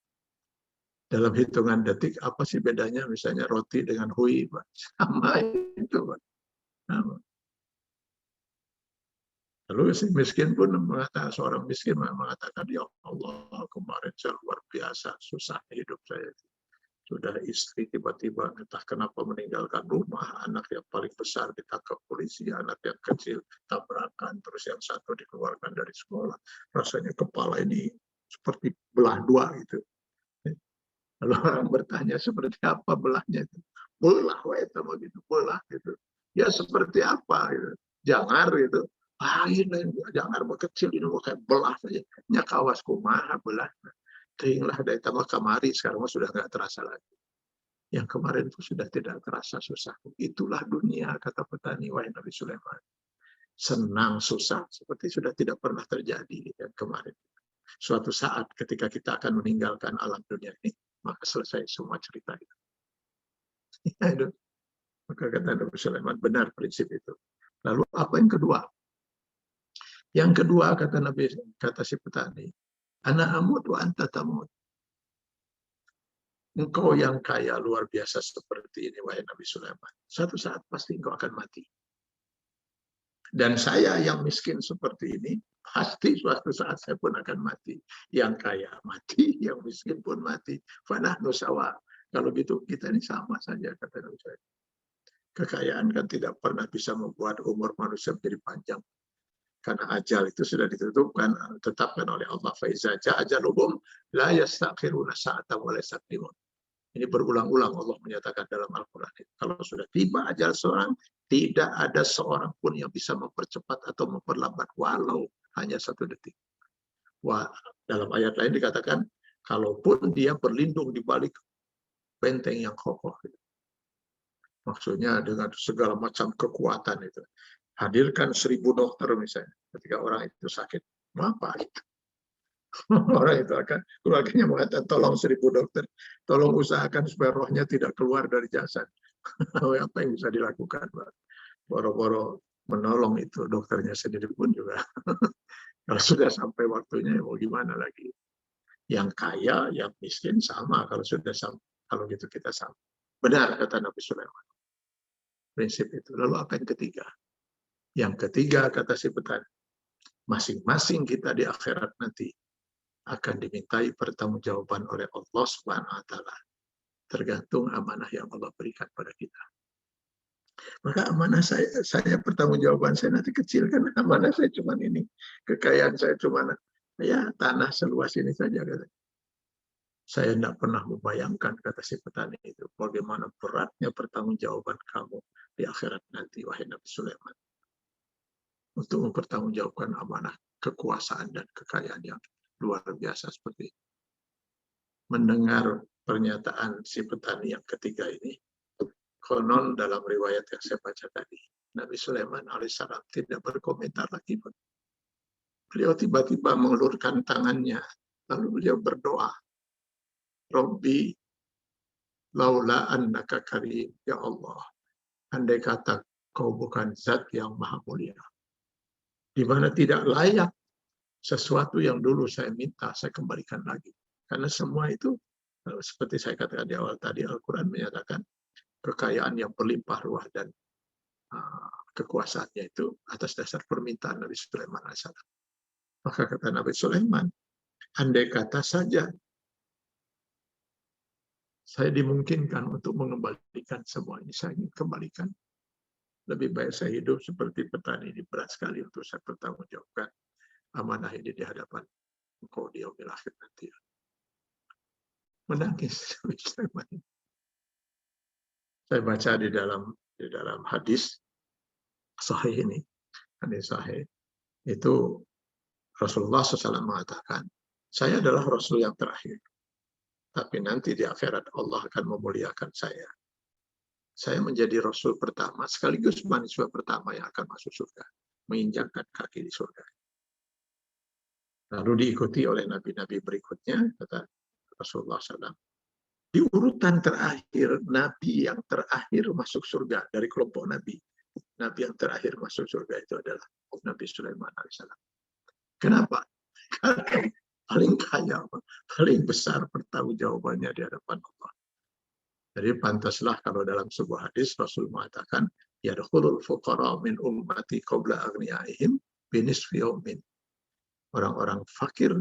Dalam hitungan detik apa sih bedanya misalnya roti dengan hui, Pak? Sama itu, Pak. Sama. Lalu si miskin pun mengatakan, seorang miskin mengatakan, ya Allah, kemarin saya luar biasa susah hidup saya. Sudah istri tiba-tiba entah kenapa meninggalkan rumah, anak yang paling besar ditangkap polisi, anak yang kecil tabrakan, terus yang satu dikeluarkan dari sekolah. Rasanya kepala ini seperti belah dua gitu. Lalu orang bertanya, seperti apa belahnya itu? Belah, itu begitu, belah gitu. Ya seperti apa gitu. Jangar gitu. Lain, jangar kecil ini mau kayak belah saja. Nya kawas kumaha belah. Tinglah dari tambah kamari, sekarang sudah nggak terasa lagi. Yang kemarin itu sudah tidak terasa susah. Itulah dunia, kata petani, wahai Nabi Sulaiman. Senang, susah, seperti sudah tidak pernah terjadi yang kemarin. Suatu saat ketika kita akan meninggalkan alam dunia ini, maka selesai semua cerita itu. Maka kata Nabi Sulaiman, benar prinsip itu. Lalu apa yang kedua? Yang kedua, kata Nabi, kata si petani, ana amut wa anta tamut. Engkau yang kaya luar biasa seperti ini, wahai Nabi Sulaiman. Suatu saat pasti engkau akan mati. Dan saya yang miskin seperti ini, pasti suatu saat saya pun akan mati. Yang kaya mati, yang miskin pun mati. Fanahnu sawa. Kalau gitu kita ini sama saja, kata Nabi Sulaiman. Kekayaan kan tidak pernah bisa membuat umur manusia menjadi panjang. Karena ajal itu sudah ditentukan, tetapkan oleh Allah. Faiza ja'ajaluhum la yastakhiruna sa'atan wa la yastaqdimun. Ini berulang-ulang Allah menyatakan dalam Al-Quran. Kalau sudah tiba ajal seorang, tidak ada seorang pun yang bisa mempercepat atau memperlambat, walau hanya 1 detik. Wah, dalam ayat lain dikatakan, kalaupun dia berlindung di balik benteng yang kokoh. Maksudnya dengan segala macam kekuatan itu. Hadirkan 1000 dokter misalnya ketika orang itu sakit. Apa itu? Orang itu akan, keluarganya mengatakan, tolong 1000 dokter, tolong usahakan supaya rohnya tidak keluar dari jasad. Apa yang bisa dilakukan, Pak? Boro-boro menolong itu dokternya sendiri pun juga. Kalau sudah sampai waktunya, ya mau gimana lagi? Yang kaya, yang miskin sama. Kalau sudah sama, kalau gitu kita sama. Benar kata Nabi Sulaiman. Prinsip itu. Lalu apa yang ketiga? Yang ketiga kata si petani, masing-masing kita di akhirat nanti akan dimintai pertanggungjawaban oleh Allah Subhanahu wa taala, tergantung amanah yang Allah berikan pada kita. Maka amanah saya pertanggungjawaban saya nanti kecil, kan amanah saya cuma ini, kekayaan saya cuma ya tanah seluas ini saja. Saya tidak pernah membayangkan, kata si petani itu, bagaimana beratnya pertanggungjawaban kamu di akhirat nanti, wahai Nabi Sulaiman, untuk mempertanggungjawabkan amanah kekuasaan dan kekayaan yang luar biasa seperti itu. Mendengar pernyataan si petani yang ketiga ini, konon dalam riwayat yang saya baca tadi, Nabi Sulaiman alaihissalam tidak berkomentar lagi. Beliau tiba-tiba mengulurkan tangannya, lalu beliau berdoa, Robbi laula annaka karim, ya Allah, andai kata kau bukan zat yang maha mulia, di mana tidak layak sesuatu yang dulu saya minta, saya kembalikan lagi. Karena semua itu, seperti saya katakan di awal tadi, Al-Quran menyatakan kekayaan yang berlimpah ruah dan kekuasaannya itu atas dasar permintaan Nabi Sulaiman AS. Maka kata Nabi Sulaiman, andai kata saja saya dimungkinkan untuk mengembalikan semua ini, saya ingin kembalikan. Lebih baik saya hidup seperti petani ini, berat sekali untuk saya pertanggungjawabkan amanah ini di hadapan engkau di yaumil akhir nanti. Menangis. Saya baca di dalam hadis sahih ini, hadis sahih itu Rasulullah SAW mengatakan, saya adalah Rasul yang terakhir, tapi nanti di akhirat Allah akan memuliakan saya. Saya menjadi Rasul pertama sekaligus manusia pertama yang akan masuk surga, menginjakkan kaki di surga. Lalu diikuti oleh nabi-nabi berikutnya, kata Rasulullah SAW. Di urutan terakhir, Nabi yang terakhir masuk surga dari kelompok Nabi. Nabi yang terakhir masuk surga itu adalah Nabi Sulaiman alaihissalam. Kenapa? Karena paling kaya, paling besar pertanggungjawabannya di hadapan Allah. Jadi pantaslah kalau dalam sebuah hadis Rasul mengatakan, yadkhulul fuqara min ummati qabla aghniyaihim binisfi yaumin. Orang-orang fakir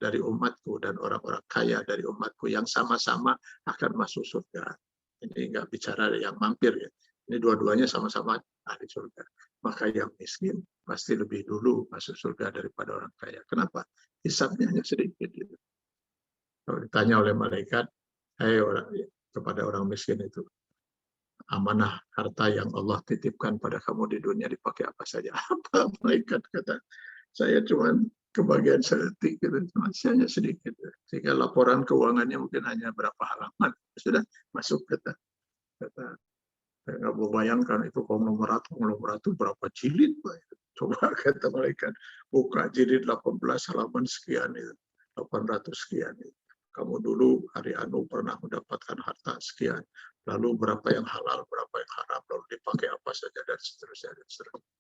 dari umatku dan orang-orang kaya dari umatku yang sama-sama akan masuk surga. Ini nggak bicara yang mampir ya. Ini dua-duanya sama-sama ahli surga. Maka yang miskin pasti lebih dulu masuk surga daripada orang kaya. Kenapa? Hisabnya hanya sedikit. Gitu. Kalau ditanya oleh malaikat, hai kepada orang miskin itu, amanah harta yang Allah titipkan pada kamu di dunia dipakai apa saja? Apa malaikat kata? Saya cuma kebagian sedikit, gitu. Hanya sedikit. Sehingga laporan keuangannya mungkin hanya berapa halaman. Sudah masuk kata saya nggak mau bayangkan itu konglomerat berapa jilid, Pak. Coba kata malaikat, buka jilid 18 halaman sekian itu, 800 sekian itu. Kamu dulu hari anu pernah mendapatkan harta sekian, lalu berapa yang halal, berapa yang haram, lalu dipakai apa saja dan seterusnya dan seterusnya.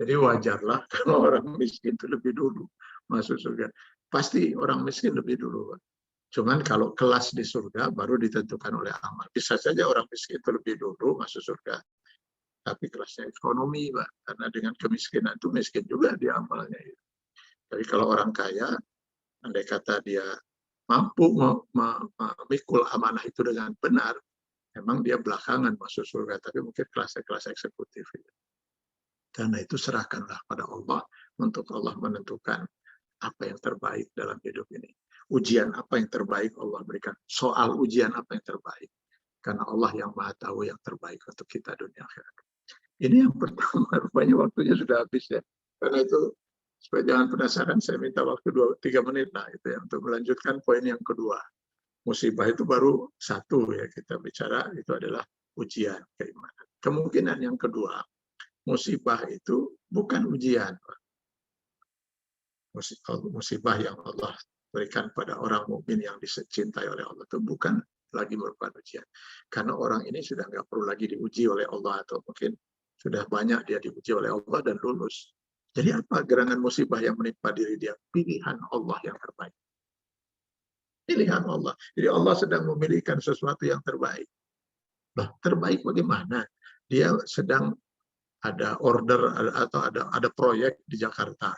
Jadi wajarlah kalau orang miskin itu lebih dulu masuk surga. Pasti orang miskin lebih dulu, Pak. Cuman kalau kelas di surga baru ditentukan oleh amal. Bisa saja orang miskin itu lebih dulu masuk surga. Tapi kelasnya ekonomi, Pak. Karena dengan kemiskinan itu miskin juga di amalnya. Jadi kalau orang kaya, andai kata dia mampu memikul amanah itu dengan benar, memang dia belakangan masuk surga. Tapi mungkin kelas eksekutif. Karena itu serahkanlah pada Allah untuk Allah menentukan apa yang terbaik dalam hidup ini. Ujian apa yang terbaik Allah berikan. Soal ujian apa yang terbaik. Karena Allah yang maha tahu yang terbaik untuk kita dunia akhirat. Ini yang pertama, rupanya waktunya sudah habis ya. Karena itu, supaya jangan penasaran, saya minta waktu 2-3 menit lah itu ya, untuk melanjutkan poin yang kedua. Musibah itu baru satu ya kita bicara, itu adalah ujian keimanan. Kemungkinan yang kedua, musibah itu bukan ujian. Musibah yang Allah berikan pada orang mukmin yang dicintai oleh Allah itu bukan lagi merupakan ujian. Karena orang ini sudah nggak perlu lagi diuji oleh Allah, atau mungkin sudah banyak dia diuji oleh Allah dan lulus. Jadi apa gerangan musibah yang menimpa diri dia? Pilihan Allah yang terbaik. Pilihan Allah. Jadi Allah sedang memilihkan sesuatu yang terbaik. Nah, terbaik bagaimana? Dia sedang ada order atau ada proyek di Jakarta.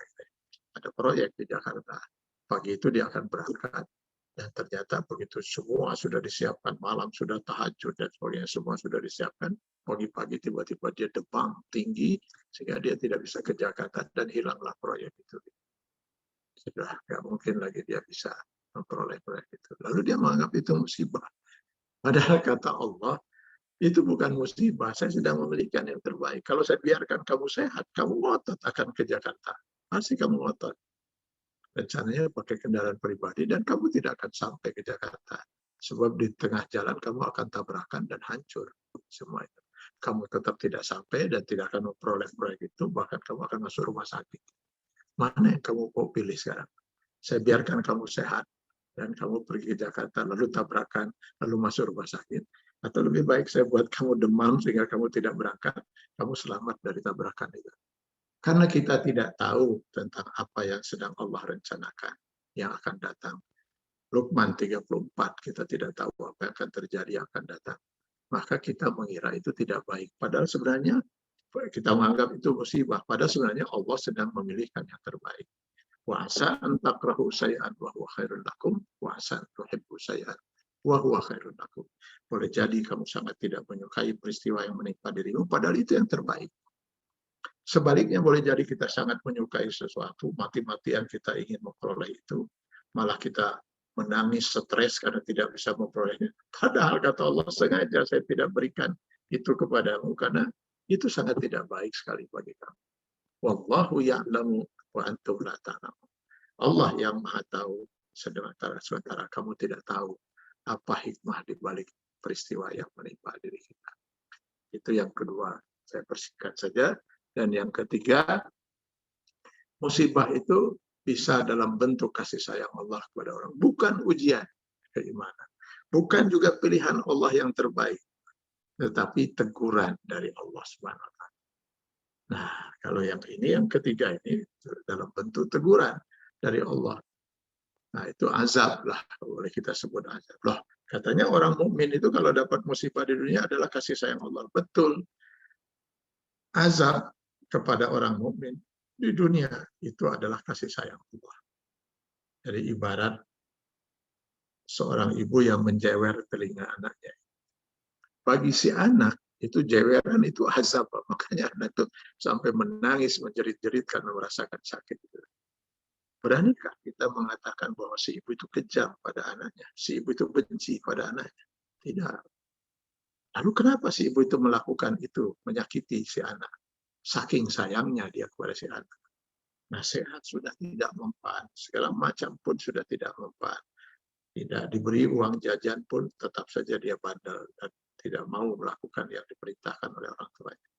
Ada proyek di Jakarta. Pagi itu dia akan berangkat. Dan ternyata begitu semua sudah disiapkan, malam sudah tahajud dan sebagainya, semua sudah disiapkan, pagi-pagi tiba-tiba dia demam tinggi, sehingga dia tidak bisa ke Jakarta dan hilanglah proyek itu. Sudah nggak mungkin lagi dia bisa memperoleh proyek itu. Lalu dia menganggap itu musibah. Padahal kata Allah, itu bukan musibah, saya sedang memberikan yang terbaik. Kalau saya biarkan kamu sehat, kamu ngotot akan ke Jakarta. Pasti kamu ngotot. Rencananya pakai kendaraan pribadi dan kamu tidak akan sampai ke Jakarta. Sebab di tengah jalan kamu akan tabrakan dan hancur semua itu. Kamu tetap tidak sampai dan tidak akan memperoleh proyek itu, bahkan kamu akan masuk rumah sakit. Mana yang kamu mau pilih sekarang? Saya biarkan kamu sehat dan kamu pergi ke Jakarta, lalu tabrakan, lalu masuk rumah sakit. Atau lebih baik saya buat kamu demam sehingga kamu tidak berangkat, kamu selamat dari tabrakan itu. Karena kita tidak tahu tentang apa yang sedang Allah rencanakan yang akan datang. Luqman 34, kita tidak tahu apa yang akan terjadi yang akan datang. Maka kita mengira itu tidak baik. Padahal sebenarnya kita menganggap itu musibah. Padahal sebenarnya Allah sedang memilihkan yang terbaik. Wa asa an takrahu syai'an wa huwa khairun lakum wa asa an tuhibbu syai'an wa huwa khairun lakum. Boleh jadi kamu sangat tidak menyukai peristiwa yang menimpa dirimu, padahal itu yang terbaik. Sebaliknya boleh jadi kita sangat menyukai sesuatu, mati-matian kita ingin memperoleh itu, malah kita menangis, stres karena tidak bisa memperolehnya. Padahal kata Allah, sengaja saya tidak berikan itu kepadamu, karena itu sangat tidak baik sekali bagi kamu. Wallahu ya'lamu wa antum la ta'lamun. Allah yang maha tahu, sementara kamu tidak tahu apa hikmah di balik peristiwa yang menimpa diri kita. Itu yang kedua, saya persingkat saja. Dan yang ketiga, musibah itu bisa dalam bentuk kasih sayang Allah kepada orang. Bukan ujian keimanan. Bukan juga pilihan Allah yang terbaik. Tetapi teguran dari Allah SWT. Nah, kalau yang ini, yang ketiga ini, dalam bentuk teguran dari Allah. Nah, itu azab lah, boleh kita sebut azab. Loh, katanya orang mukmin itu kalau dapat musibah di dunia adalah kasih sayang Allah. Betul. Azab kepada orang mukmin di dunia itu adalah kasih sayang Allah. Jadi ibarat seorang ibu yang menjewer telinga anaknya. Bagi si anak itu jeweran itu azab, makanya anak itu sampai menangis, menjerit-jerit karena merasakan sakit. Beranikah kita mengatakan bahwa si ibu itu kejam pada anaknya, si ibu itu benci pada anaknya? Tidak. Lalu kenapa si ibu itu melakukan itu, menyakiti si anak? Saking sayangnya dia kepada si anak. Nasihat sudah tidak mempan, segala macam pun sudah tidak mempan. Tidak diberi uang jajan pun tetap saja dia bandel dan tidak mau melakukan yang diperintahkan oleh orang tuanya.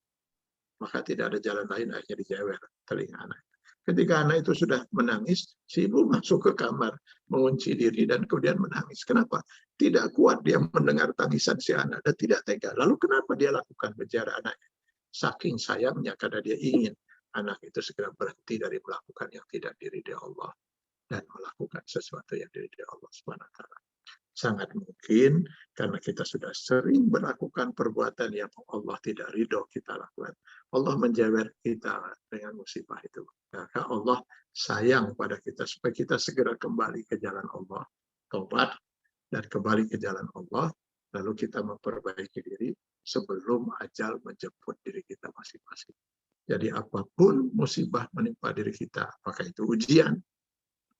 Maka tidak ada jalan lain, akhirnya dijewer telinga anak. Ketika anak itu sudah menangis, si ibu masuk ke kamar, mengunci diri dan kemudian menangis. Kenapa? Tidak kuat dia mendengar tangisan si anak dan tidak tega. Lalu kenapa dia lakukan penjara anaknya? Saking sayangnya karena dia ingin anak itu segera berhenti dari melakukan yang tidak diridhai Allah dan melakukan sesuatu yang diridhai Allah SWT. Sangat mungkin karena kita sudah sering melakukan perbuatan yang Allah tidak ridho kita lakukan. Allah menjewer kita dengan musibah itu. Maka Allah sayang pada kita supaya kita segera kembali ke jalan Allah, tobat dan kembali ke jalan Allah, lalu kita memperbaiki diri sebelum ajal menjemput diri kita masing-masing. Jadi apapun musibah menimpa diri kita, apakah itu ujian,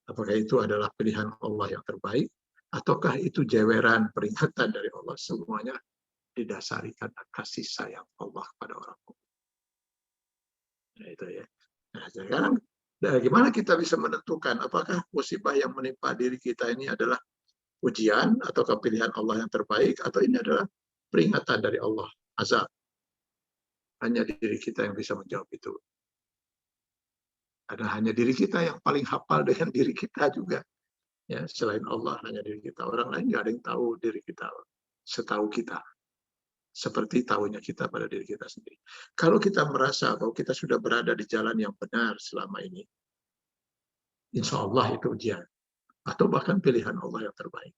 apakah itu adalah pilihan Allah yang terbaik, ataukah itu jeweran peringatan dari Allah, semuanya didasari karena kasih sayang Allah kepada orang mukmin. Nah, itu ya. Nah, sekarang bagaimana kita bisa menentukan apakah musibah yang menimpa diri kita ini adalah ujian ataukah pilihan Allah yang terbaik, atau ini adalah peringatan dari Allah, azab. hanya diri kita yang bisa menjawab itu. Karena hanya diri kita yang paling hafal dengan diri kita juga. Ya, selain Allah hanya diri kita. Orang lain nggak ada yang tahu diri kita setahu kita. Seperti tahunya kita pada diri kita sendiri. Kalau kita merasa bahwa kita sudah berada di jalan yang benar selama ini, insya Allah itu ujian. Atau bahkan pilihan Allah yang terbaik.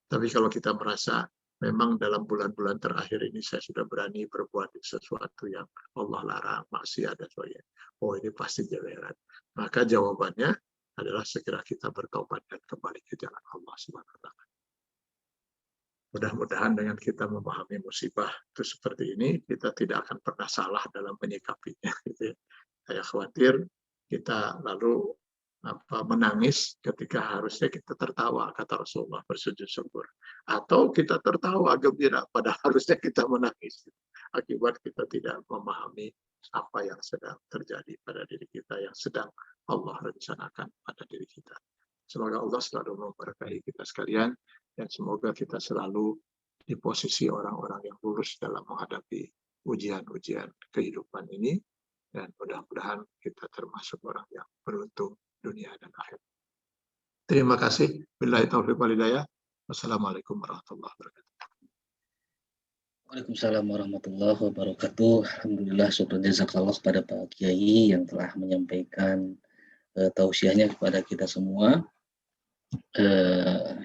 Tapi kalau kita merasa memang dalam bulan-bulan terakhir ini saya sudah berani berbuat sesuatu yang Allah larang, maksiat dan sebagainya. Oh, ini pasti jeweran. Maka jawabannya adalah segera kita bertobat dan kembali ke jalan Allah Subhanahu wa taala. Mudah-mudahan dengan kita memahami musibah itu seperti ini, kita tidak akan pernah salah dalam menyikapinya. Gitu ya. Saya khawatir kita lalu menangis ketika harusnya kita tertawa, kata Rasulullah, bersujud syukur. Atau kita tertawa gembira, padahal harusnya kita menangis. Akibat kita tidak memahami apa yang sedang terjadi pada diri kita, yang sedang Allah rencanakan pada diri kita. Semoga Allah selalu memberkahi kita sekalian, dan semoga kita selalu di posisi orang-orang yang lurus dalam menghadapi ujian-ujian kehidupan ini, dan mudah-mudahan kita termasuk orang yang beruntung dunia dan akhirat. Terima kasih. Billahi taufiq wal hidayah. Wassalamualaikum warahmatullahi wabarakatuh. Waalaikumsalam warahmatullahi wabarakatuh. Alhamdulillah, syukur jazakallah kepada Pak Kiai yang telah menyampaikan tausiahnya kepada kita semua,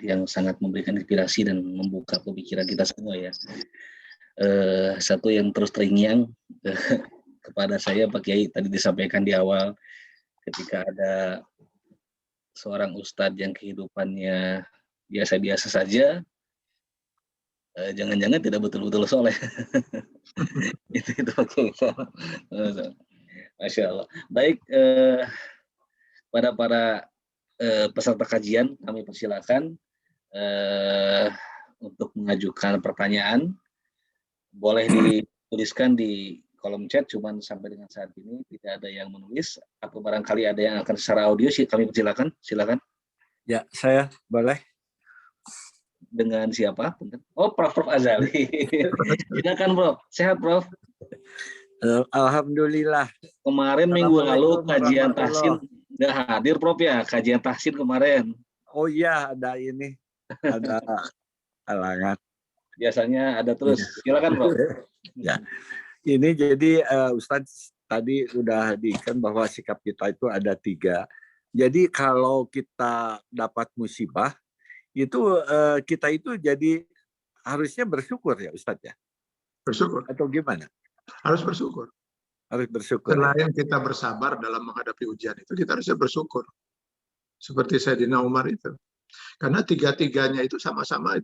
yang sangat memberikan inspirasi dan membuka pemikiran kita semua ya. Satu yang terus terngiang kepada saya Pak Kiai tadi disampaikan di awal, ketika ada seorang ustadz yang kehidupannya biasa-biasa saja, jangan-jangan tidak betul-betul soleh. itu Pak Kiai. Masya Allah. Baik, pada para peserta kajian kami persilakan untuk mengajukan pertanyaan. Boleh dituliskan di kolom chat, cuman sampai dengan saat ini tidak ada yang menulis. Atau barangkali ada yang akan secara audio, kami persilakan. Silakan. Ya, saya boleh. Dengan siapa? Oh, Prof. Azali. Silakan, Prof. Sehat, Prof. Alhamdulillah. Kemarin minggu lalu kajian tahsin nggak hadir, Prof ya, kajian tahsin kemarin. Oh iya, ada ini, ada halangan. Biasanya ada terus. Silakan, Prof. Ya, ini jadi Ustadz tadi udah diikan bahwa sikap kita itu ada 3. Jadi kalau kita dapat musibah, itu kita itu jadi harusnya bersyukur ya Ustadz ya? Bersyukur. Atau gimana? Harus bersyukur. Harus bersyukur. Selain kita bersabar dalam menghadapi ujian itu, kita harusnya bersyukur. Seperti Sayyidina Umar itu. Karena 3-tiganya itu sama-sama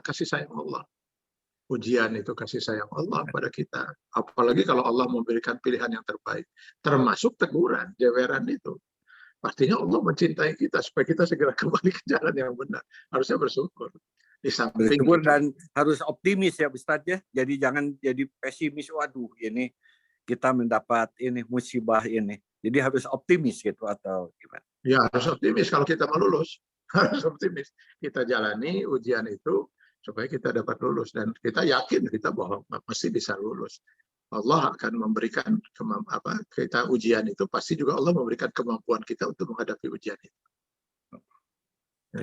kasih sayang Allah. Ujian itu kasih sayang Allah pada kita. Apalagi kalau Allah memberikan pilihan yang terbaik. Termasuk teguran, jeweran itu. Pastinya Allah mencintai kita supaya kita segera kembali ke jalan yang benar. Harusnya bersyukur. Di samping bersyukur itu, dan harus optimis ya Ustadz ya. Jadi jangan jadi pesimis. Waduh, ini kita mendapat ini musibah ini. Jadi harus optimis gitu atau gimana? Ya harus optimis kalau kita mau lulus. Harus optimis. Kita jalani ujian itu supaya kita dapat lulus. Dan kita yakin kita bahwa pasti bisa lulus. Allah akan memberikan kita ujian itu, pasti juga Allah memberikan kemampuan kita untuk menghadapi ujian itu.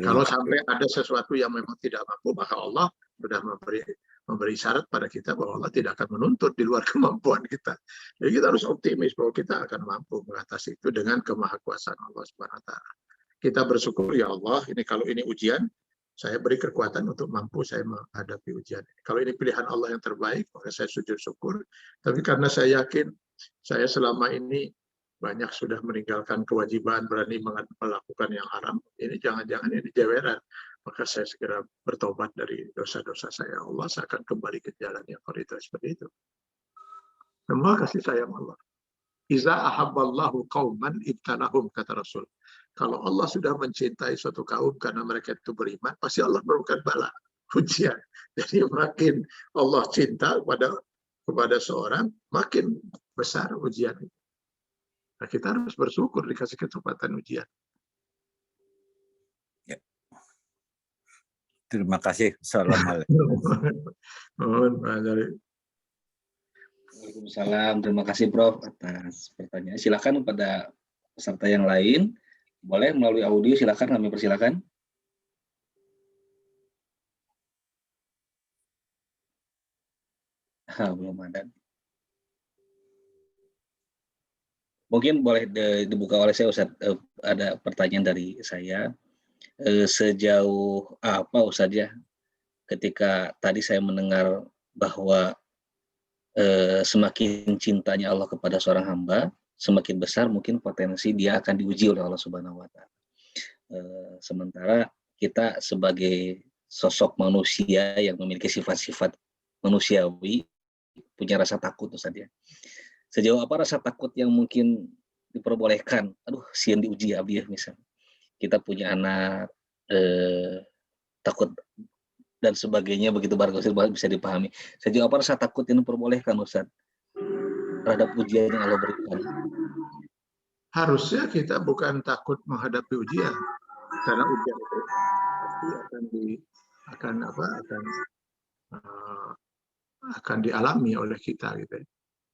Kalau sampai ada sesuatu yang memang tidak mampu, maka Allah sudah memberi syarat pada kita bahwa Allah tidak akan menuntut di luar kemampuan kita. Jadi kita harus optimis bahwa kita akan mampu mengatasi itu dengan kemahakuasaan Allah Subhanahu wa taala. Kita bersyukur, ya Allah, ini kalau ini ujian, saya beri kekuatan untuk mampu saya menghadapi ujian. Kalau ini pilihan Allah yang terbaik, maka saya sujud syukur. Tapi karena saya yakin saya selama ini banyak sudah meninggalkan kewajiban, berani melakukan yang haram, ini jangan-jangan ini jeweran. Maka saya segera bertobat dari dosa-dosa saya. Allah, saya akan kembali ke jalan yang koridor seperti itu. Semua kasih sayang Allah. Iza ahabballahu qauman ibtalahum, kata Rasul. Kalau Allah sudah mencintai suatu kaum karena mereka itu beriman, pasti Allah memberikan bala, ujian. Jadi makin Allah cinta kepada seorang, makin besar ujian. Nah, kita harus bersyukur dikasih kesempatan ujian. Ya. Terima kasih. Assalamualaikum. Waalaikumsalam. Terima kasih Prof atas pertanyaan. Silakan pada peserta yang lain. Boleh melalui audio, silakan, kami persilakan. Belum ada. Mungkin boleh dibuka oleh saya, Ustaz. Ada pertanyaan dari saya. Sejauh apa, Ustaz, ya, ketika tadi saya mendengar bahwa semakin cintanya Allah kepada seorang hamba, semakin besar mungkin potensi dia akan diuji oleh Allah Subhanahu wa Ta'ala. Sementara kita sebagai sosok manusia yang memiliki sifat-sifat manusiawi, punya rasa takut, Ustaz, ya. Sejauh apa rasa takut yang mungkin diperbolehkan? Aduh, sieun diuji abdi ya, misal. Kita punya anak, takut dan sebagainya, begitu barangkali bisa dipahami. Sejauh apa rasa takut yang diperbolehkan, Ustaz, terhadap ujian yang Allah berikan? Harusnya kita bukan takut menghadapi ujian, karena ujian itu pasti akan dialami oleh kita, gitu.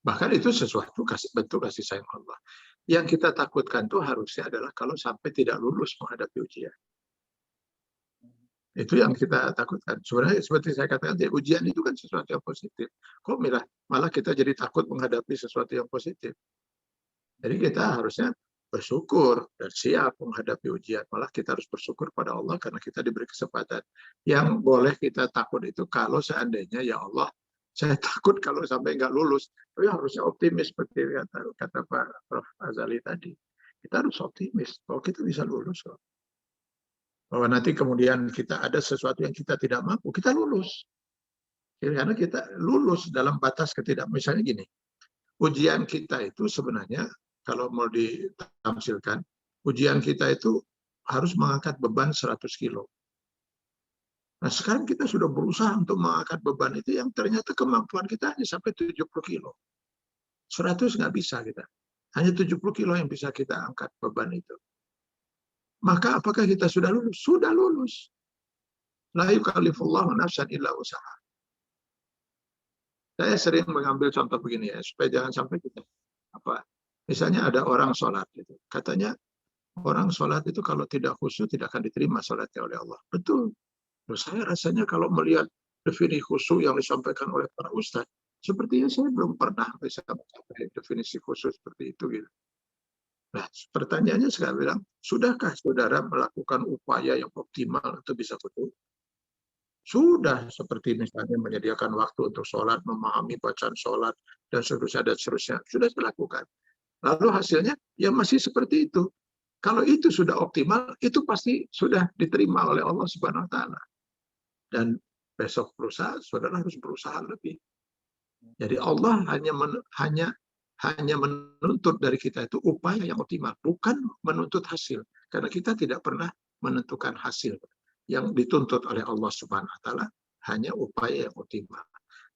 Bahkan itu sesuatu bentuk kasih sayang Allah. Yang kita takutkan tuh harusnya adalah kalau sampai tidak lulus menghadapi ujian. Itu yang kita takutkan. Sebenarnya seperti saya katakan, ujian itu kan sesuatu yang positif. Kok malah kita jadi takut menghadapi sesuatu yang positif? Jadi kita harusnya bersyukur dan siap menghadapi ujian. Malah kita harus bersyukur pada Allah karena kita diberi kesempatan. Yang boleh kita takut itu kalau seandainya, ya Allah, saya takut kalau sampai nggak lulus. Tapi harusnya optimis seperti kata Pak Prof. Azali tadi. Kita harus optimis bahwa kita bisa lulus kok. Bahwa nanti kemudian kita ada sesuatu yang kita tidak mampu, kita lulus. Karena kita lulus dalam batas misalnya gini, ujian kita itu sebenarnya kalau mau ditamsilkan, ujian kita itu harus mengangkat beban 100 kilo. Nah sekarang kita sudah berusaha untuk mengangkat beban itu yang ternyata kemampuan kita hanya sampai 70 kilo. 100 nggak bisa kita. Hanya 70 kilo yang bisa kita angkat beban itu. Maka apakah kita sudah lulus? Sudah lulus. La yukallifullahu nafsan illa usaha. Saya sering mengambil contoh begini ya, supaya jangan sampai kita misalnya ada orang sholat gitu. Katanya orang sholat itu kalau tidak khusyuk tidak akan diterima sholatnya oleh Allah. Betul. Terus saya rasanya kalau melihat definisi khusyuk yang disampaikan oleh para ustadz, sepertinya saya belum pernah bisa mencapai definisi khusyuk seperti itu gitu. Nah, pertanyaannya saya bilang, sudahkah saudara melakukan upaya yang optimal untuk bisa khusyuk? Sudah, seperti misalnya menyediakan waktu untuk sholat, memahami bacaan sholat, dan seterusnya. Sudah dilakukan. Lalu hasilnya, ya masih seperti itu. Kalau itu sudah optimal, itu pasti sudah diterima oleh Allah Subhanahu wa Ta'ala. Dan besok saudara harus berusaha lebih. Jadi Allah hanya menuntut dari kita itu upaya yang optimal, bukan menuntut hasil. Karena kita tidak pernah menentukan hasil. Yang dituntut oleh Allah Subhanahu wa Ta'ala hanya upaya yang optimal.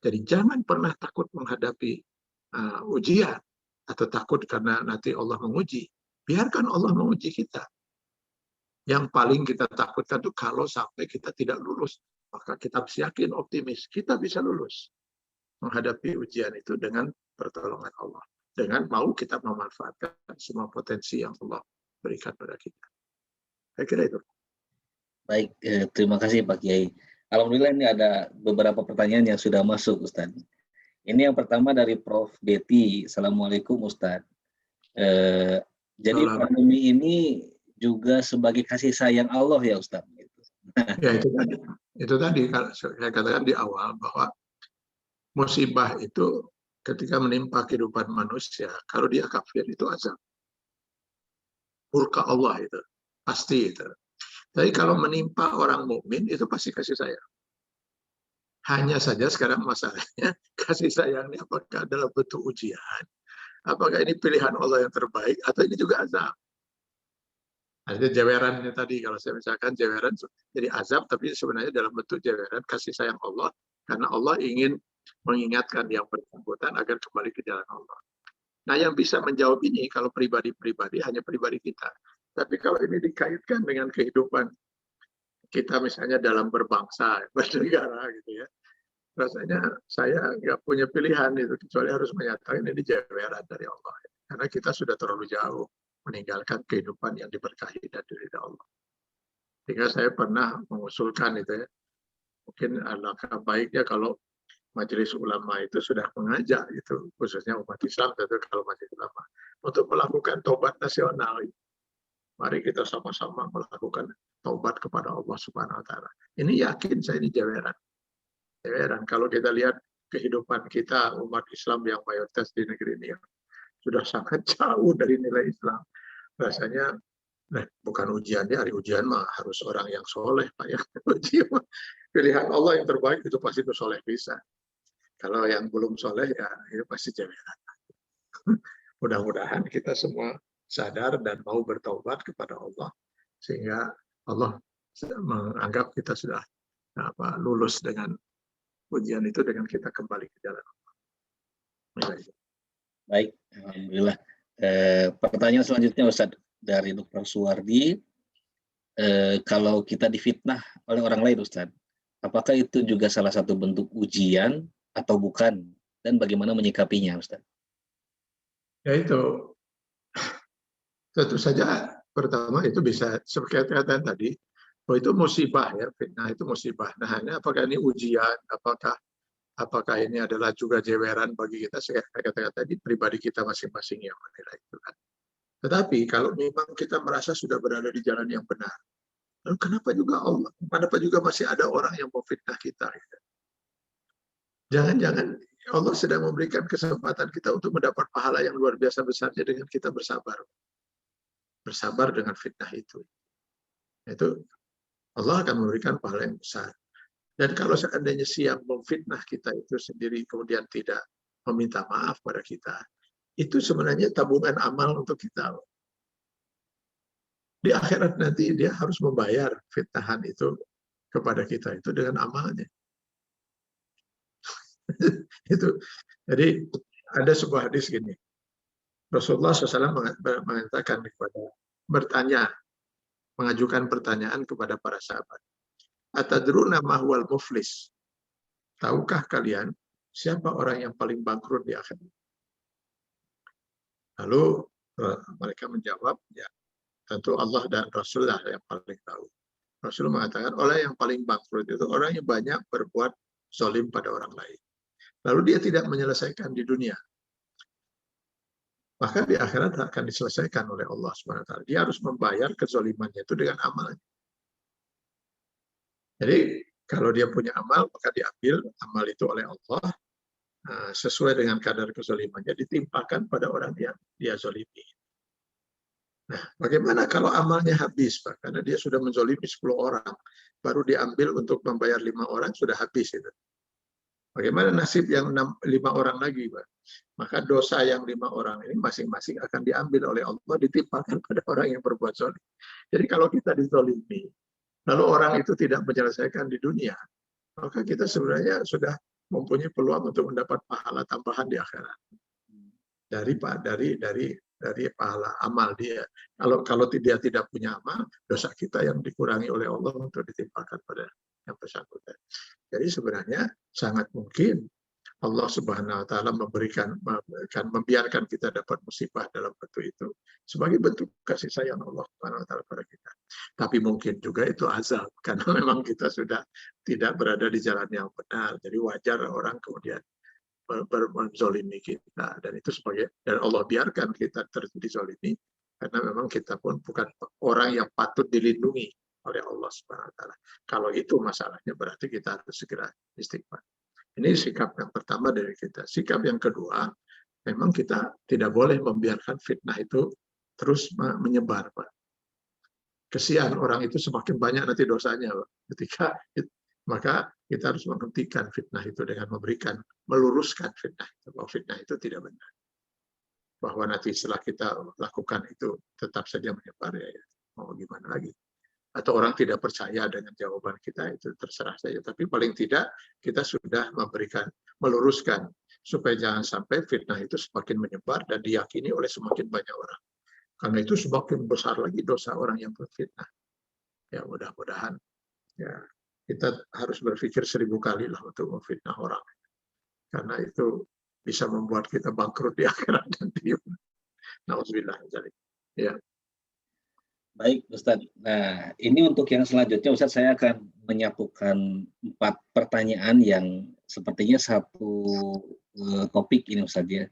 Jadi jangan pernah takut menghadapi ujian atau takut karena nanti Allah menguji. Biarkan Allah menguji kita. Yang paling kita takutkan itu kalau sampai kita tidak lulus. Maka kita yakin optimis, kita bisa lulus menghadapi ujian itu dengan pertolongan Allah. Dengan mau kita memanfaatkan semua potensi yang Allah berikan pada kita. Saya kira itu. Baik, terima kasih Pak Kiai. Alhamdulillah ini ada beberapa pertanyaan yang sudah masuk, Ustaz. Ini yang pertama dari Prof. Betty. Assalamualaikum, Ustaz. Jadi pandemi ini juga sebagai kasih sayang Allah ya, Ustaz. Ya itu tadi saya katakan di awal bahwa musibah itu ketika menimpa kehidupan manusia, kalau dia kafir itu azab. Murka Allah itu, pasti itu. Tapi kalau menimpa orang mukmin itu pasti kasih sayang. Hanya saja sekarang masalahnya kasih sayangnya apakah dalam bentuk ujian, apakah ini pilihan Allah yang terbaik atau ini juga azab. Ada jewerannya tadi, kalau saya misalkan jeweran jadi azab, tapi sebenarnya dalam bentuk jeweran kasih sayang Allah, karena Allah ingin mengingatkan yang bersangkutan agar kembali ke jalan Allah. Nah, yang bisa menjawab ini kalau pribadi-pribadi hanya pribadi kita. Tapi kalau ini dikaitkan dengan kehidupan kita misalnya dalam berbangsa, bernegara gitu ya, rasanya saya nggak punya pilihan itu kecuali harus menyatakan ini jeweran dari Allah. Karena kita sudah terlalu jauh meninggalkan kehidupan yang diberkahi dan ridha Allah. Sehingga saya pernah mengusulkan itu ya, mungkin alangkah baiknya kalau majelis ulama itu sudah mengajak itu, khususnya umat Islam tentu kalau majelis ulama, untuk melakukan taubat nasional. Mari kita sama-sama melakukan taubat kepada Allah Subhanahu wa taala. Ini yakin saya ini jeweran. Jeweran kalau kita lihat kehidupan kita umat Islam yang mayoritas di negeri ini sudah sangat jauh dari nilai Islam. Rasanya bukan ujiannya, hari ujian mah harus orang yang soleh, Pak ya. Pilihan Allah yang terbaik itu pasti itu soleh bisa. Kalau yang belum soleh ya itu pasti jeweran. Mudah-mudahan kita semua sadar dan mau bertaubat kepada Allah sehingga Allah menganggap kita sudah lulus dengan ujian itu dengan kita kembali ke jalan Allah. Baik, alhamdulillah. Pertanyaan selanjutnya Ustadz dari Dr. Suwardi, kalau kita difitnah oleh orang lain Ustadz, apakah itu juga salah satu bentuk ujian atau bukan, dan bagaimana menyikapinya Ustadz? Ya itu, tentu saja pertama itu bisa seperti kata tadi, bahwa itu musibah ya, fitnah itu musibah. Nah, ini apakah ini ujian, apakah ini adalah juga jeweran bagi kita, saya katakan tadi pribadi kita masing-masing yang menilai itu kan. Tetapi kalau memang kita merasa sudah berada di jalan yang benar, lalu kenapa juga masih ada orang yang mau fitnah kita? Gitu. Jangan-jangan Allah sedang memberikan kesempatan kita untuk mendapat pahala yang luar biasa besarnya dengan kita bersabar. Bersabar dengan fitnah itu. Itu Allah akan memberikan pahala yang besar. Dan kalau seandainya siap memfitnah kita itu sendiri kemudian tidak meminta maaf pada kita, itu sebenarnya tabungan amal untuk kita. Di akhirat nanti dia harus membayar fitnahan itu kepada kita itu dengan amalnya. Itu. Jadi ada sebuah hadis gini. Rasulullah SAW mengatakan mengajukan pertanyaan kepada para sahabat. Atadruna mahwal muflis. Tahukah kalian siapa orang yang paling bangkrut di akhirat? Lalu mereka menjawab, ya tentu Allah dan Rasulullah yang paling tahu. Rasul mengatakan orang yang paling bangkrut itu orang yang banyak berbuat zalim pada orang lain. Lalu dia tidak menyelesaikan di dunia. Maka di akhirat akan diselesaikan oleh Allah SWT. Dia harus membayar kezalimannya itu dengan amalnya. Jadi kalau dia punya amal, maka diambil amal itu oleh Allah sesuai dengan kadar kezalimannya ditimpakan pada orang yang dia zalimi. Nah, bagaimana kalau amalnya habis, Pak? Karena dia sudah menzalimi 10 orang, baru diambil untuk membayar 5 orang, sudah habis itu. Bagaimana nasib yang 5 orang lagi, Pak? Maka dosa yang 5 orang ini masing-masing akan diambil oleh Allah, ditimpakan pada orang yang berbuat zalim. Jadi kalau kita dizalimi, lalu orang itu tidak menyelesaikan di dunia, maka kita sebenarnya sudah mempunyai peluang untuk mendapat pahala tambahan di akhirat dari pahala amal dia. Kalau dia tidak punya amal, dosa kita yang dikurangi oleh Allah untuk ditimpakan pada yang bersangkutan. Jadi sebenarnya sangat mungkin Allah Subhanahu wa taala membiarkan kita dapat musibah dalam bentuk itu sebagai bentuk kasih sayang Allah Subhanahu wa taala pada kita. Tapi mungkin juga itu azab karena memang kita sudah tidak berada di jalan yang benar. Jadi wajar orang kemudian menzalimi kita dan itu dan Allah biarkan kita dizalimi karena memang kita pun bukan orang yang patut dilindungi oleh Allah Subhanahu wa taala. Kalau itu masalahnya berarti kita harus segera istighfar. Ini sikap yang pertama dari kita. Sikap yang kedua, memang kita tidak boleh membiarkan fitnah itu terus menyebar, Pak. Kesian orang itu semakin banyak nanti dosanya, Pak. Maka kita harus menghentikan fitnah itu dengan meluruskan fitnah itu. Bahwa fitnah itu tidak benar. Bahwa nanti setelah kita lakukan itu tetap saja menyebar, ya mau gimana lagi. Atau orang tidak percaya dengan jawaban kita, itu terserah saja. Tapi paling tidak kita sudah meluruskan supaya jangan sampai fitnah itu semakin menyebar dan diyakini oleh semakin banyak orang. Karena itu semakin besar lagi dosa orang yang berfitnah. Ya mudah-mudahan ya kita harus berpikir 1000 kali lah untuk memfitnah orang. Karena itu bisa membuat kita bangkrut di akhirat dan di dunia. Nauzubillah. Ya. Baik, Ustadz. Nah, ini untuk yang selanjutnya, Ustadz, saya akan menyatukan 4 pertanyaan yang sepertinya satu topik ini, Ustadz ya.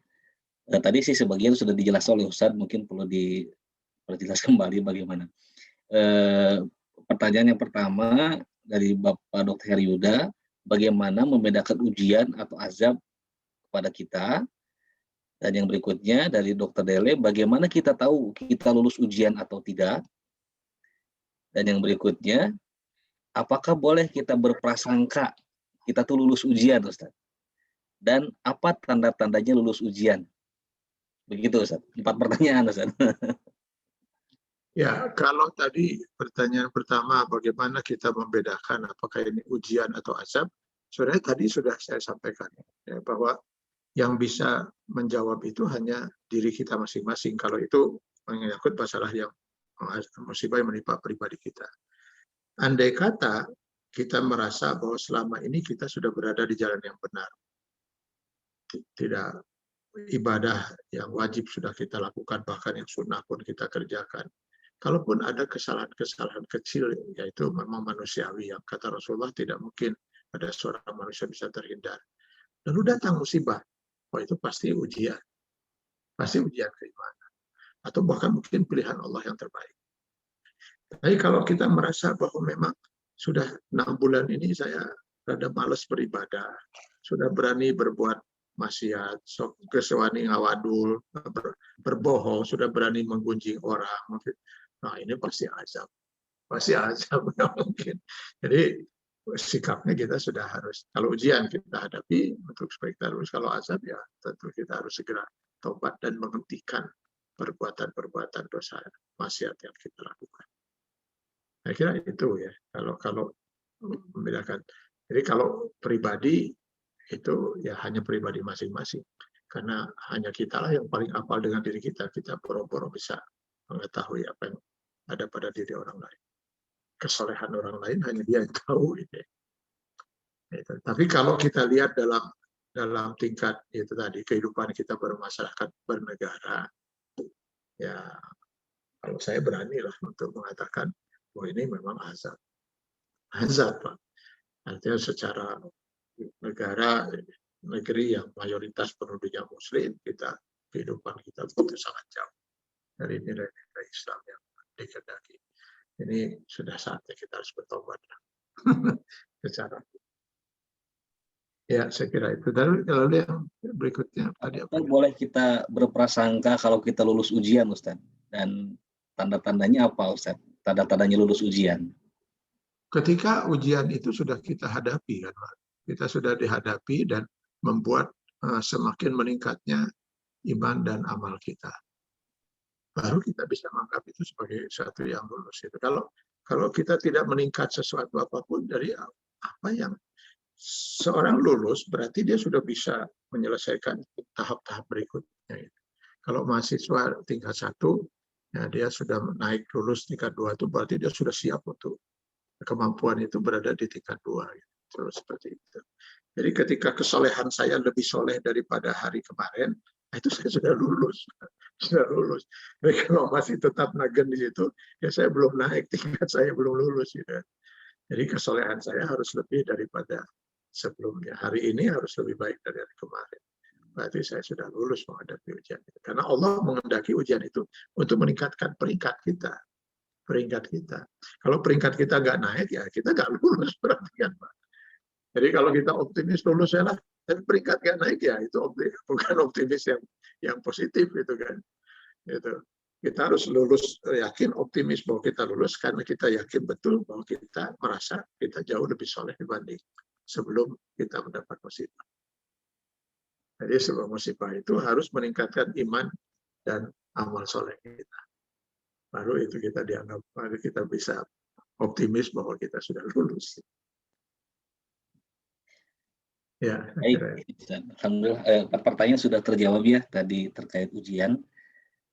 Tadi sih sebagian sudah dijelaskan oleh Ustadz, mungkin perlu diperjelas kembali bagaimana. Pertanyaan yang pertama dari Bapak Dr. Heriuda, bagaimana membedakan ujian atau azab kepada kita? Dan yang berikutnya dari Dr. Dele, bagaimana kita tahu kita lulus ujian atau tidak? Dan yang berikutnya, apakah boleh kita berprasangka kita tuh lulus ujian, Ustaz? Dan apa tanda-tandanya lulus ujian? Begitu, Ustaz. 4 pertanyaan, Ustaz. Ya, kalau tadi pertanyaan pertama, bagaimana kita membedakan apakah ini ujian atau azab? Sebenarnya tadi sudah saya sampaikan ya, bahwa yang bisa menjawab itu hanya diri kita masing-masing. Kalau itu menyangkut masalah yang musibah yang menimpa pribadi kita. Andai kata kita merasa bahwa selama ini kita sudah berada di jalan yang benar, tidak ibadah yang wajib sudah kita lakukan, bahkan yang sunnah pun kita kerjakan. Kalaupun ada kesalahan-kesalahan kecil, yaitu memang manusiawi, yang kata Rasulullah tidak mungkin ada seorang manusia bisa terhindar. Lalu datang musibah, itu pasti ujian keimanan, atau bahkan mungkin pilihan Allah yang terbaik. Tapi kalau kita merasa bahwa memang sudah 6 bulan ini saya rada malas beribadah, sudah berani berbuat maksiat, kesewani ngawadul, berbohong, sudah berani menggunjing orang, nah ini pasti azab mungkin. Jadi sikapnya kita sudah harus, kalau ujian kita hadapi untuk supaya kita lulus, kalau azab ya tentu kita harus segera tobat dan menghentikan perbuatan-perbuatan dosa maksiat yang kita lakukan. Saya kira itu ya, kalau membedakan. Jadi kalau pribadi itu ya hanya pribadi masing-masing, karena hanya kitalah yang paling hafal dengan diri kita. Kita boro-boro bisa mengetahui apa yang ada pada diri orang lain. Kesolehan orang lain hanya dia yang tahu. Gitu. Tapi kalau kita lihat dalam tingkat itu tadi kehidupan kita bermasyarakat bernegara, ya kalau saya beranilah untuk mengatakan bahwa ini memang azab, Pak. Artinya secara negeri yang mayoritas penduduknya Muslim, kehidupan kita begitu sangat jauh dari nilai-nilai Islam yang dikehendaki. Ini sudah saatnya kita harus bertobat. Secara ya, saya kira itu. Dan lalu yang berikutnya tadi apa? Boleh kita berprasangka kalau kita lulus ujian, Ustaz? Dan tanda-tandanya apa, Ustaz? Tanda-tandanya lulus ujian. Ketika ujian itu sudah kita hadapi, kan, Pak. Kita sudah dihadapi dan membuat semakin meningkatnya iman dan amal kita. Baru kita bisa menganggap itu sebagai sesuatu yang lulus. Itu kalau kita tidak meningkat sesuatu apapun dari apa yang seorang lulus, berarti dia sudah bisa menyelesaikan tahap-tahap berikutnya. Kalau mahasiswa tingkat 1, ya dia sudah naik lulus tingkat 2 itu berarti dia sudah siap untuk kemampuan itu berada di tingkat 2. Terus seperti itu. Jadi ketika kesolehan saya lebih soleh daripada hari kemarin, itu saya sudah lulus. Tapi kalau masih tetap nagen di situ, ya saya belum naik, tingkat saya belum lulus. Gitu. Jadi kesolehan saya harus lebih daripada sebelumnya. Hari ini harus lebih baik dari hari kemarin. Berarti saya sudah lulus menghadapi ujian itu. Karena Allah mengendaki ujian itu untuk meningkatkan peringkat kita. Kalau peringkat kita nggak naik, ya kita nggak lulus berarti kan, Pak. Jadi kalau kita optimis lulus ya lah, tapi peringkat nggak naik ya itu bukan optimis yang positif itu kan. Gitu. Kita harus lulus, yakin, optimis bahwa kita lulus karena kita yakin betul bahwa kita merasa kita jauh lebih soleh dibanding sebelum kita mendapat musibah. Jadi sebuah musibah itu harus meningkatkan iman dan amal soleh kita. Baru itu kita dianggap, baru kita bisa optimis bahwa kita sudah lulus. Ya, baik. Alhamdulillah, pertanyaan sudah terjawab ya tadi terkait ujian.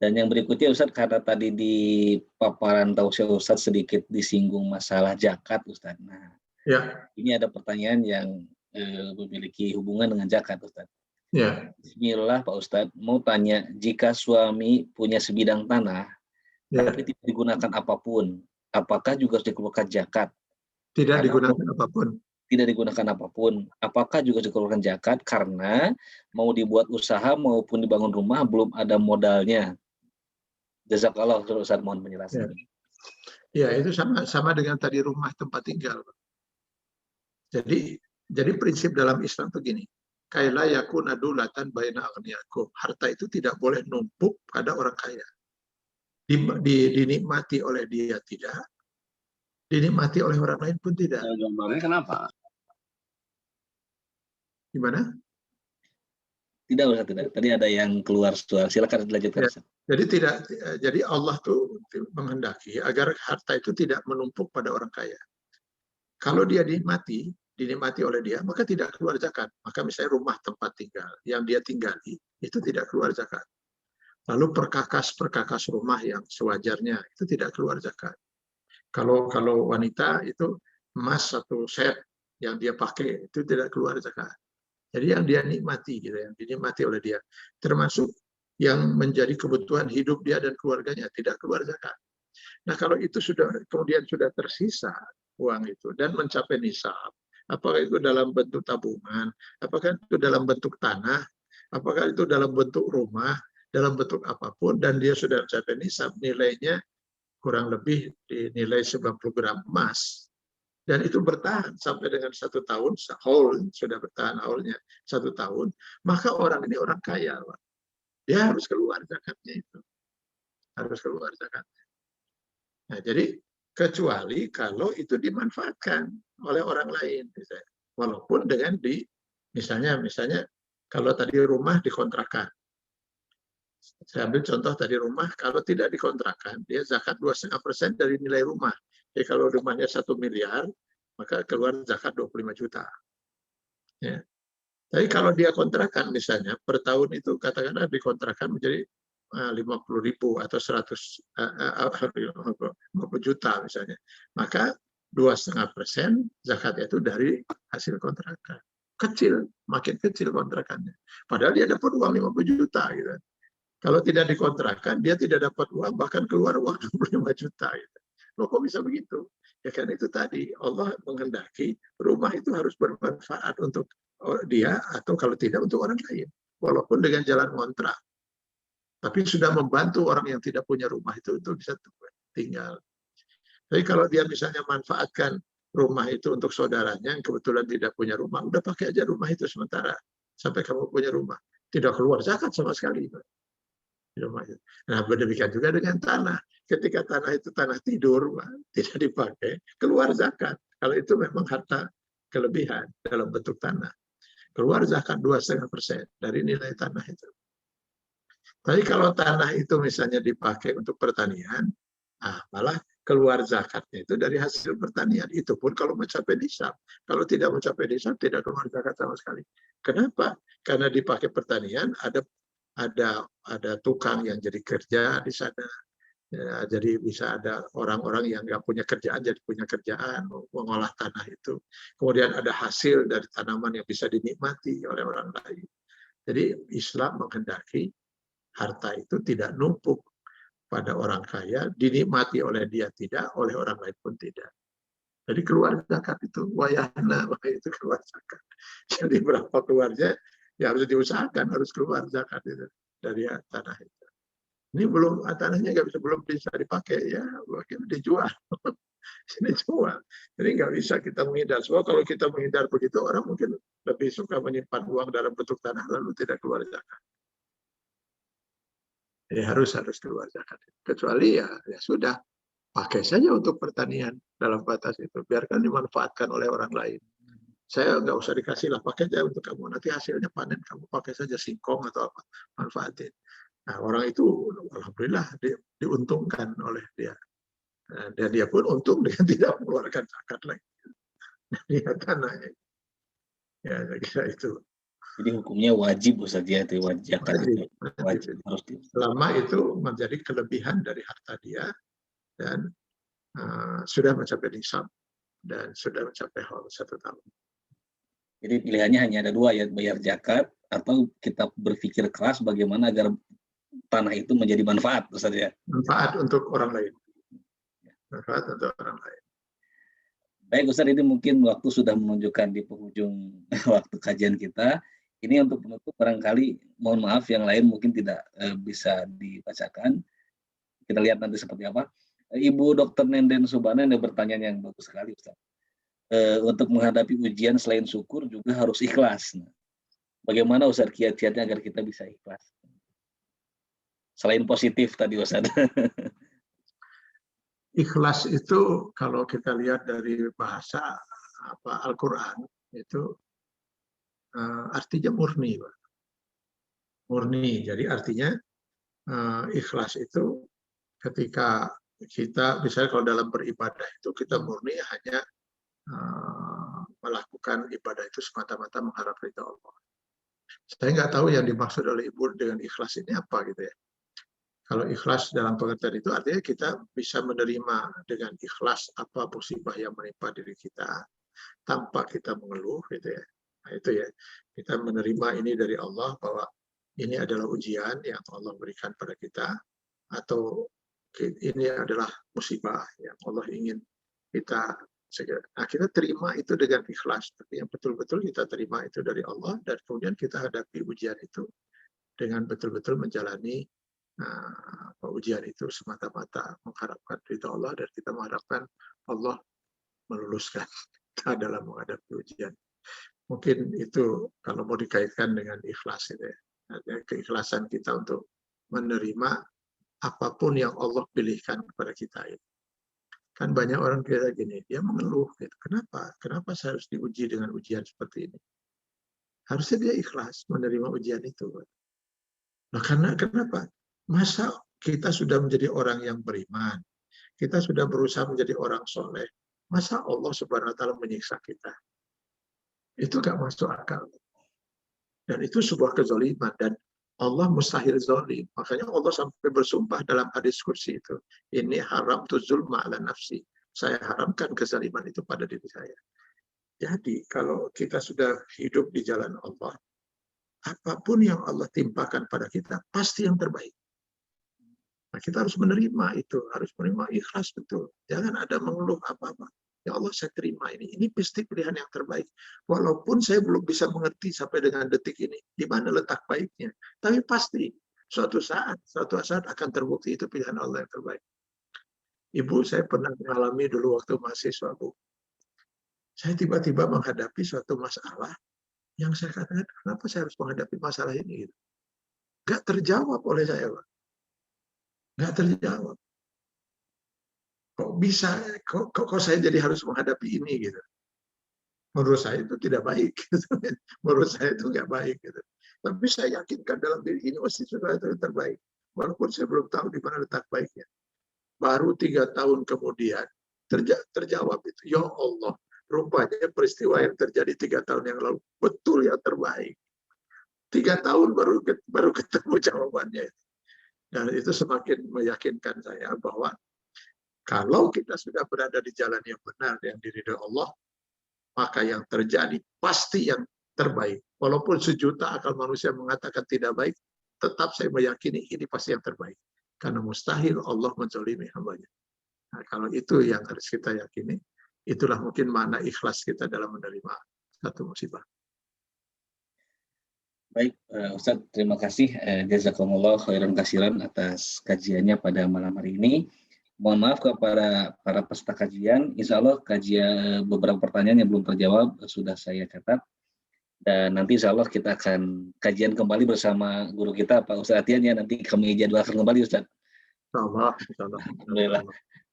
Dan yang berikutnya Ustadz, karena tadi di paparan tausiah Ustadz sedikit disinggung masalah zakat, Ustadz. Nah, Ya, Ini ada pertanyaan yang memiliki hubungan dengan zakat, Ustaz. ya, Bismillah, Pak Ustadz. Mau tanya, jika suami punya sebidang tanah, ya. tapi tidak digunakan apapun, apakah juga harus dikeluarkan zakat? Tidak Karena digunakan apapun. tidak digunakan apapun, apakah juga dikeluarkan zakat? Karena mau dibuat usaha maupun dibangun rumah belum ada modalnya. Jazakallah, Ustaz, mohon Ya, penjelasannya. ya itu sama dengan tadi rumah tempat tinggal. Jadi prinsip dalam Islam begini. Kaila yakuna dulatan baina aghniyakum. Harta itu tidak boleh numpuk pada orang kaya. Dinikmati oleh dia tidak, dinikmati oleh orang lain pun tidak. Gambarnya kenapa? Gimana? Tidak, Ustaz, tidak. Tadi ada yang keluar suara. Silakan dilanjutkan, Ustaz. Jadi Allah tuh menghendaki agar harta itu tidak menumpuk pada orang kaya. Kalau dia dinikmati oleh dia, maka tidak keluar zakat. Maka misalnya rumah tempat tinggal yang dia tinggali itu tidak keluar zakat. Lalu perkakas rumah yang sewajarnya itu tidak keluar zakat. Kalau wanita itu emas satu set yang dia pakai itu tidak keluar zakat. Jadi yang dia nikmati gitu, yang dinikmati oleh dia, termasuk yang menjadi kebutuhan hidup dia dan keluarganya tidak keluar zakat. Nah, kalau itu kemudian sudah tersisa uang itu dan mencapai nisab, apakah itu dalam bentuk tabungan, apakah itu dalam bentuk tanah, apakah itu dalam bentuk rumah, dalam bentuk apapun, dan dia sudah mencapai nisab, nilainya kurang lebih dinilai 90 gram emas, dan itu bertahan sampai dengan 1 tahun, sudah bertahan haulnya 1 tahun, maka orang ini orang kaya, Pak. Dia harus keluar zakatnya itu. Harus keluar zakatnya. Nah, jadi kecuali kalau itu dimanfaatkan oleh orang lain, misalnya. Walaupun dengan misalnya kalau tadi rumah dikontrakan. Saya ambil contoh tadi rumah, kalau tidak dikontrakan, dia zakat 2,5% dari nilai rumah. Jadi kalau rumahnya 1 miliar, maka keluar zakat 25 juta. Ya. Tapi kalau dia kontrakan misalnya, per tahun itu katakanlah dikontrakan menjadi 50.000 atau 50 juta misalnya. Maka 2,5% zakatnya itu dari hasil kontrakan. Kecil, makin kecil kontrakannya. Padahal dia dapat uang 50 juta. Gitu. Kalau tidak dikontrakan, dia tidak dapat uang, bahkan keluar uang 25 juta. Gitu. Loh, kok bisa begitu? Ya kan itu tadi, Allah menghendaki rumah itu harus bermanfaat untuk dia, atau kalau tidak untuk orang lain. Walaupun dengan jalan kontrak. Tapi sudah membantu orang yang tidak punya rumah itu bisa tinggal. Tapi kalau dia misalnya manfaatkan rumah itu untuk saudaranya yang kebetulan tidak punya rumah, udah pakai aja rumah itu sementara sampai kamu punya rumah. Tidak keluar zakat sama sekali. Nah, demikian juga dengan tanah. Ketika tanah itu tanah tidur, tidak dipakai, keluar zakat. Kalau itu memang harta kelebihan dalam bentuk tanah. Keluar zakat 2,5% dari nilai tanah itu. Tapi kalau tanah itu misalnya dipakai untuk pertanian, malah keluar zakatnya itu dari hasil pertanian. Itu pun kalau mencapai nisab. Kalau tidak mencapai nisab, tidak keluar zakat sama sekali. Kenapa? Karena dipakai pertanian, ada tukang yang jadi kerja di sana. Ya, jadi bisa ada orang-orang yang nggak punya kerjaan jadi punya kerjaan mengolah tanah itu. Kemudian ada hasil dari tanaman yang bisa dinikmati oleh orang lain. Jadi Islam menghendaki harta itu tidak numpuk pada orang kaya, dinikmati oleh dia tidak, oleh orang lain pun tidak. Jadi keluar zakat itu, wayahna, itu keluar zakat. Jadi berapa keluarnya, ya harus diusahakan, harus keluar zakat itu dari tanah itu. Ini tanahnya belum bisa dipakai, ya dijual. Ini jual. Jadi nggak bisa kita menghindar. Sebab kalau kita menghindar begitu, orang mungkin lebih suka menyimpan uang dalam bentuk tanah lalu tidak keluar zakat. Jadi harus keluar zakat. Kecuali ya sudah, pakai saja untuk pertanian dalam batas itu. Biarkan dimanfaatkan oleh orang lain. Saya nggak usah dikasih lah, pakai aja untuk kamu. Nanti hasilnya panen, kamu pakai saja singkong atau apa, manfaatin. Nah, orang itu alhamdulillah diuntungkan oleh dia. Dan dia pun untung dengan tidak mengeluarkan zakat lagi. Dari tanahnya. Ya, saya kira itu. Jadi hukumnya wajib, Ustaz, ya, itu zakat itu. Wajib. Harus selama itu menjadi kelebihan dari harta dia dan sudah mencapai nisab. dan sudah mencapai haul 1 tahun. Jadi pilihannya hanya ada dua ya, bayar zakat atau kita berpikir keras bagaimana agar tanah itu menjadi manfaat, Ustaz ya. Manfaat untuk orang lain. Manfaat untuk orang lain. Baik Ustaz, ini mungkin waktu sudah menunjukkan di penghujung waktu kajian kita. Ini untuk penutup barangkali mohon maaf yang lain mungkin tidak bisa dibacakan. Kita lihat nanti seperti apa. Ibu Dr. Nenden Subana ada pertanyaan yang bagus sekali Ustaz. Untuk menghadapi ujian selain syukur juga harus ikhlas. Nah, bagaimana Ustaz kiat-kiatnya agar kita bisa ikhlas? Selain positif tadi Ustaz. Ikhlas itu kalau kita lihat dari bahasa Al-Quran itu artinya murni, Pak. Murni. Jadi artinya ikhlas itu ketika kita misalnya kalau dalam beribadah itu kita murni hanya melakukan ibadah itu semata-mata mengharap ridha Allah. Saya nggak tahu yang dimaksud oleh Ibu dengan ikhlas ini apa gitu ya. Kalau ikhlas dalam pengertian itu artinya kita bisa menerima dengan ikhlas apa musibah yang menimpa diri kita tanpa kita mengeluh gitu ya. Nah, itu ya. Kita menerima ini dari Allah bahwa ini adalah ujian yang Allah berikan pada kita atau ini adalah musibah yang Allah ingin kita segera. Nah, kita terima itu dengan ikhlas, tapi yang betul-betul kita terima itu dari Allah dan kemudian kita hadapi ujian itu dengan betul-betul menjalani ujian itu semata-mata mengharapkan ridha Allah dan kita mengharapkan Allah meluluskan kita dalam menghadapi ujian. Mungkin itu kalau mau dikaitkan dengan ikhlas itu ya. Artinya keikhlasan kita untuk menerima apapun yang Allah pilihkan kepada kita itu. Kan banyak orang kira gini, dia mengeluh gitu. Kenapa? Kenapa saya harus diuji dengan ujian seperti ini? Harusnya dia ikhlas menerima ujian itu. Nah, karena kenapa? Masa kita sudah menjadi orang yang beriman, kita sudah berusaha menjadi orang soleh, masa Allah Subhanahu wa Ta'ala menyiksa kita? Itu gak masuk akal. Dan itu sebuah kezaliman dan Allah mustahil zalim. Makanya Allah sampai bersumpah dalam hadis kursi itu. Ini haram tu zulma ala nafsi. Saya haramkan kezaliman itu pada diri saya. Jadi kalau kita sudah hidup di jalan Allah, apapun yang Allah timpakan pada kita, pasti yang terbaik. Nah, kita harus menerima itu, harus menerima ikhlas betul. Jangan ada mengeluh apa-apa. Ya Allah, saya terima ini. Ini pasti pilihan yang terbaik. Walaupun saya belum bisa mengerti sampai dengan detik ini, di mana letak baiknya. Tapi pasti suatu saat akan terbukti itu pilihan Allah yang terbaik. Ibu, saya pernah mengalami dulu waktu mahasiswa, Bu. Saya tiba-tiba menghadapi suatu masalah yang saya katakan, kenapa saya harus menghadapi masalah ini? Gak terjawab oleh saya, Pak. Nggak terjawab. Kok bisa, kok saya jadi harus menghadapi ini gitu. Menurut saya itu tidak baik. Gitu. Menurut saya itu nggak baik. Gitu. Tapi saya yakinkan dalam diri ini pasti sudah itu terbaik. Walaupun saya belum tahu di mana letak baiknya. Baru 3 tahun kemudian terjawab itu. Ya Allah, rupanya peristiwa yang terjadi 3 tahun yang lalu betul yang terbaik. 3 tahun baru ketemu jawabannya. Dan itu semakin meyakinkan saya bahwa kalau kita sudah berada di jalan yang benar yang diridhoi Allah, maka yang terjadi pasti yang terbaik. Walaupun sejuta akal manusia mengatakan tidak baik, tetap saya meyakini ini pasti yang terbaik. Karena mustahil Allah menzalimi hambanya. Nah, kalau itu yang harus kita yakini, itulah mungkin makna ikhlas kita dalam menerima satu musibah. Baik, Ustadz, terima kasih. Jazakumullah khairan kasiran atas kajiannya pada malam hari ini. Mohon maaf kepada para peserta kajian. Insya Allah kajian beberapa pertanyaan yang belum terjawab sudah saya catat. Dan nanti insya Allah kita akan kajian kembali bersama guru kita, Pak Ustadz Atian, ya. Nanti kami jadwalkan kembali, Ustadz. Insya Allah. Alhamdulillah.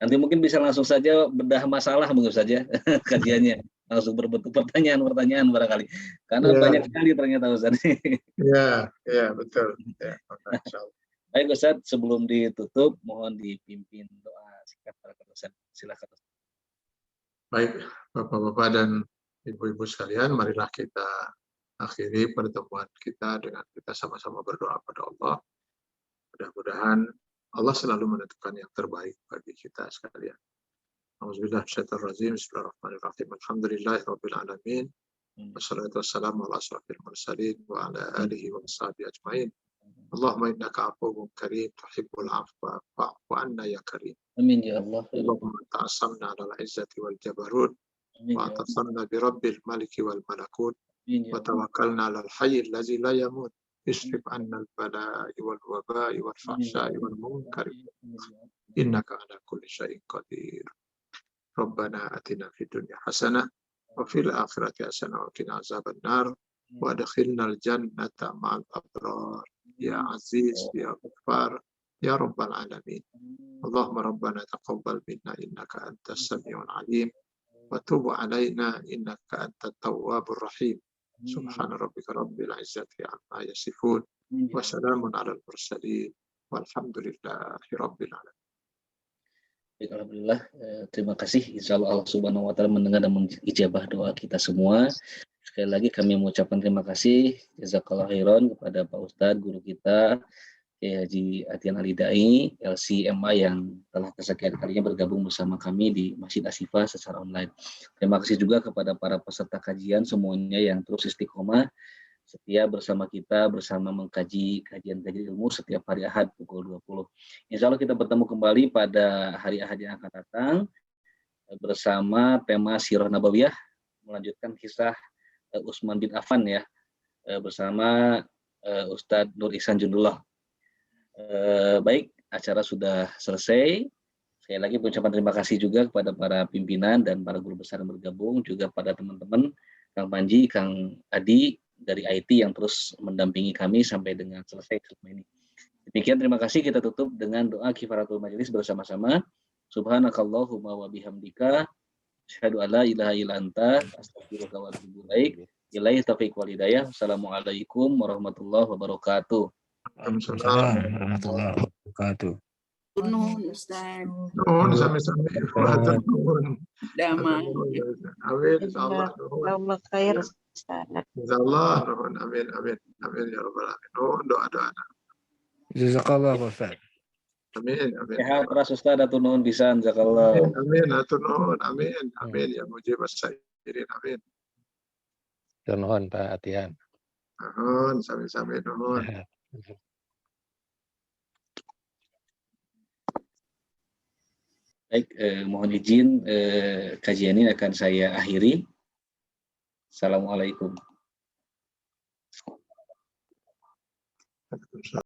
Nanti mungkin bisa langsung saja bedah masalah mungkin saja kajiannya. Langsung berbentuk pertanyaan-pertanyaan barangkali. Karena banyak sekali ternyata Ustaz. Ya, betul. Ya, baik Ustaz, sebelum ditutup mohon dipimpin doa singkat para Ustaz. Silakan. Baik, Bapak-bapak dan Ibu-ibu sekalian, marilah kita akhiri pertemuan kita dengan kita sama-sama berdoa pada Allah. Mudah-mudahan Allah selalu menentukan yang terbaik bagi kita sekalian. Auzubillahi minasyaitonir rajim. Bismillahirrahmanirrahim. Alhamdulillahirabbil alamin. Wassalatu wassalamu ala asyrofil mursalin wa ala alihi wa sahbihi ajmain. Allahumma innaka afuwwun karim tuhibbul afwa fa'fu anna ya karim. Amin ya Allah. Allahumma ta'assamna 'alal izzati wal jabarut Amin wa ya Allah. atasamna bi rabbil maliki wal malakut Amin ya wa Allah. tawakkalna 'alal hayyil ladzi la yamut. Isrif 'anna al bala'i wal waba'i wal fahsya'i wal munkari innaka 'ala kulli syai'in qadir. Rabbana atina fid dunya hasanah wa fil akhirati hasanah wa qina azabannar wa adkhilnal jannata ma'al abrar ya aziz ya ghaffar ya rabbal alamin. Allahumma rabbana taqabbal minna innaka antas samiul alim wa tub alaina innaka antat tawwabur rahim. Subhana rabbika rabbil izzati amma yasifun wa salamun alal mursalin walhamdulillahi rabbil alamin. Baik, alhamdulillah. Terima kasih. Insya Allah Allah Subhanahu Wa Taala mendengar dan mengijabah doa kita semua. Sekali lagi kami mengucapkan terima kasih jazakallahu khairan kepada Pak Ustadz guru kita Kiai Haji Atian Alidai LCMA yang telah kesekian kalinya bergabung bersama kami di Masjid Ashifa secara online. Terima kasih juga kepada para peserta kajian semuanya yang terus istiqomah setia bersama kita, bersama mengkaji kajian-kajian ilmu setiap hari Ahad pukul 20. Insya Allah kita bertemu kembali pada hari Ahad yang akan datang bersama tema Sirah Nabawiyah, melanjutkan kisah Utsman bin Affan ya, bersama Ustadz Nur Ihsan Jundullah. Baik, acara sudah selesai. Sekali lagi mengucapkan terima kasih juga kepada para pimpinan dan para guru besar yang bergabung, juga pada teman-teman Kang Panji, Kang Adi, dari IT yang terus mendampingi kami sampai dengan selesai selama ini. Demikian, terima kasih. Kita tutup dengan doa kifaratul majelis bersama-sama. Subhanakallahumma wa bihamdika asyhadu an la ilaha illa anta astaghfiruka wa atubu ilaik. Ilaihi taufiq wal hidayah. Assalamualaikum warahmatullahi wabarakatuh. Waalaikumsalam warahmatullahi wabarakatuh. Nun Ustaz. Nuhun sami-sami. Nuhun. Damai. Amin. Insyaallah. Allahumma khair Ustaz. Insyaallah. Nuhun. Amin. Amin. Amin ya rabbal alamin. Nuhun doa-doa. Jazakallah Ustaz. Amin. Amin. Sehat ras Ustaz atau nuhun pisan jazakallah. Amin. Atur nuhun. Amin. Amin ya mujibas sairin. Amin. Nuhun Pak Atian. Nuhun sami-sami nuhun. Baik, mohon izin kajian ini akan saya akhiri. Assalamualaikum.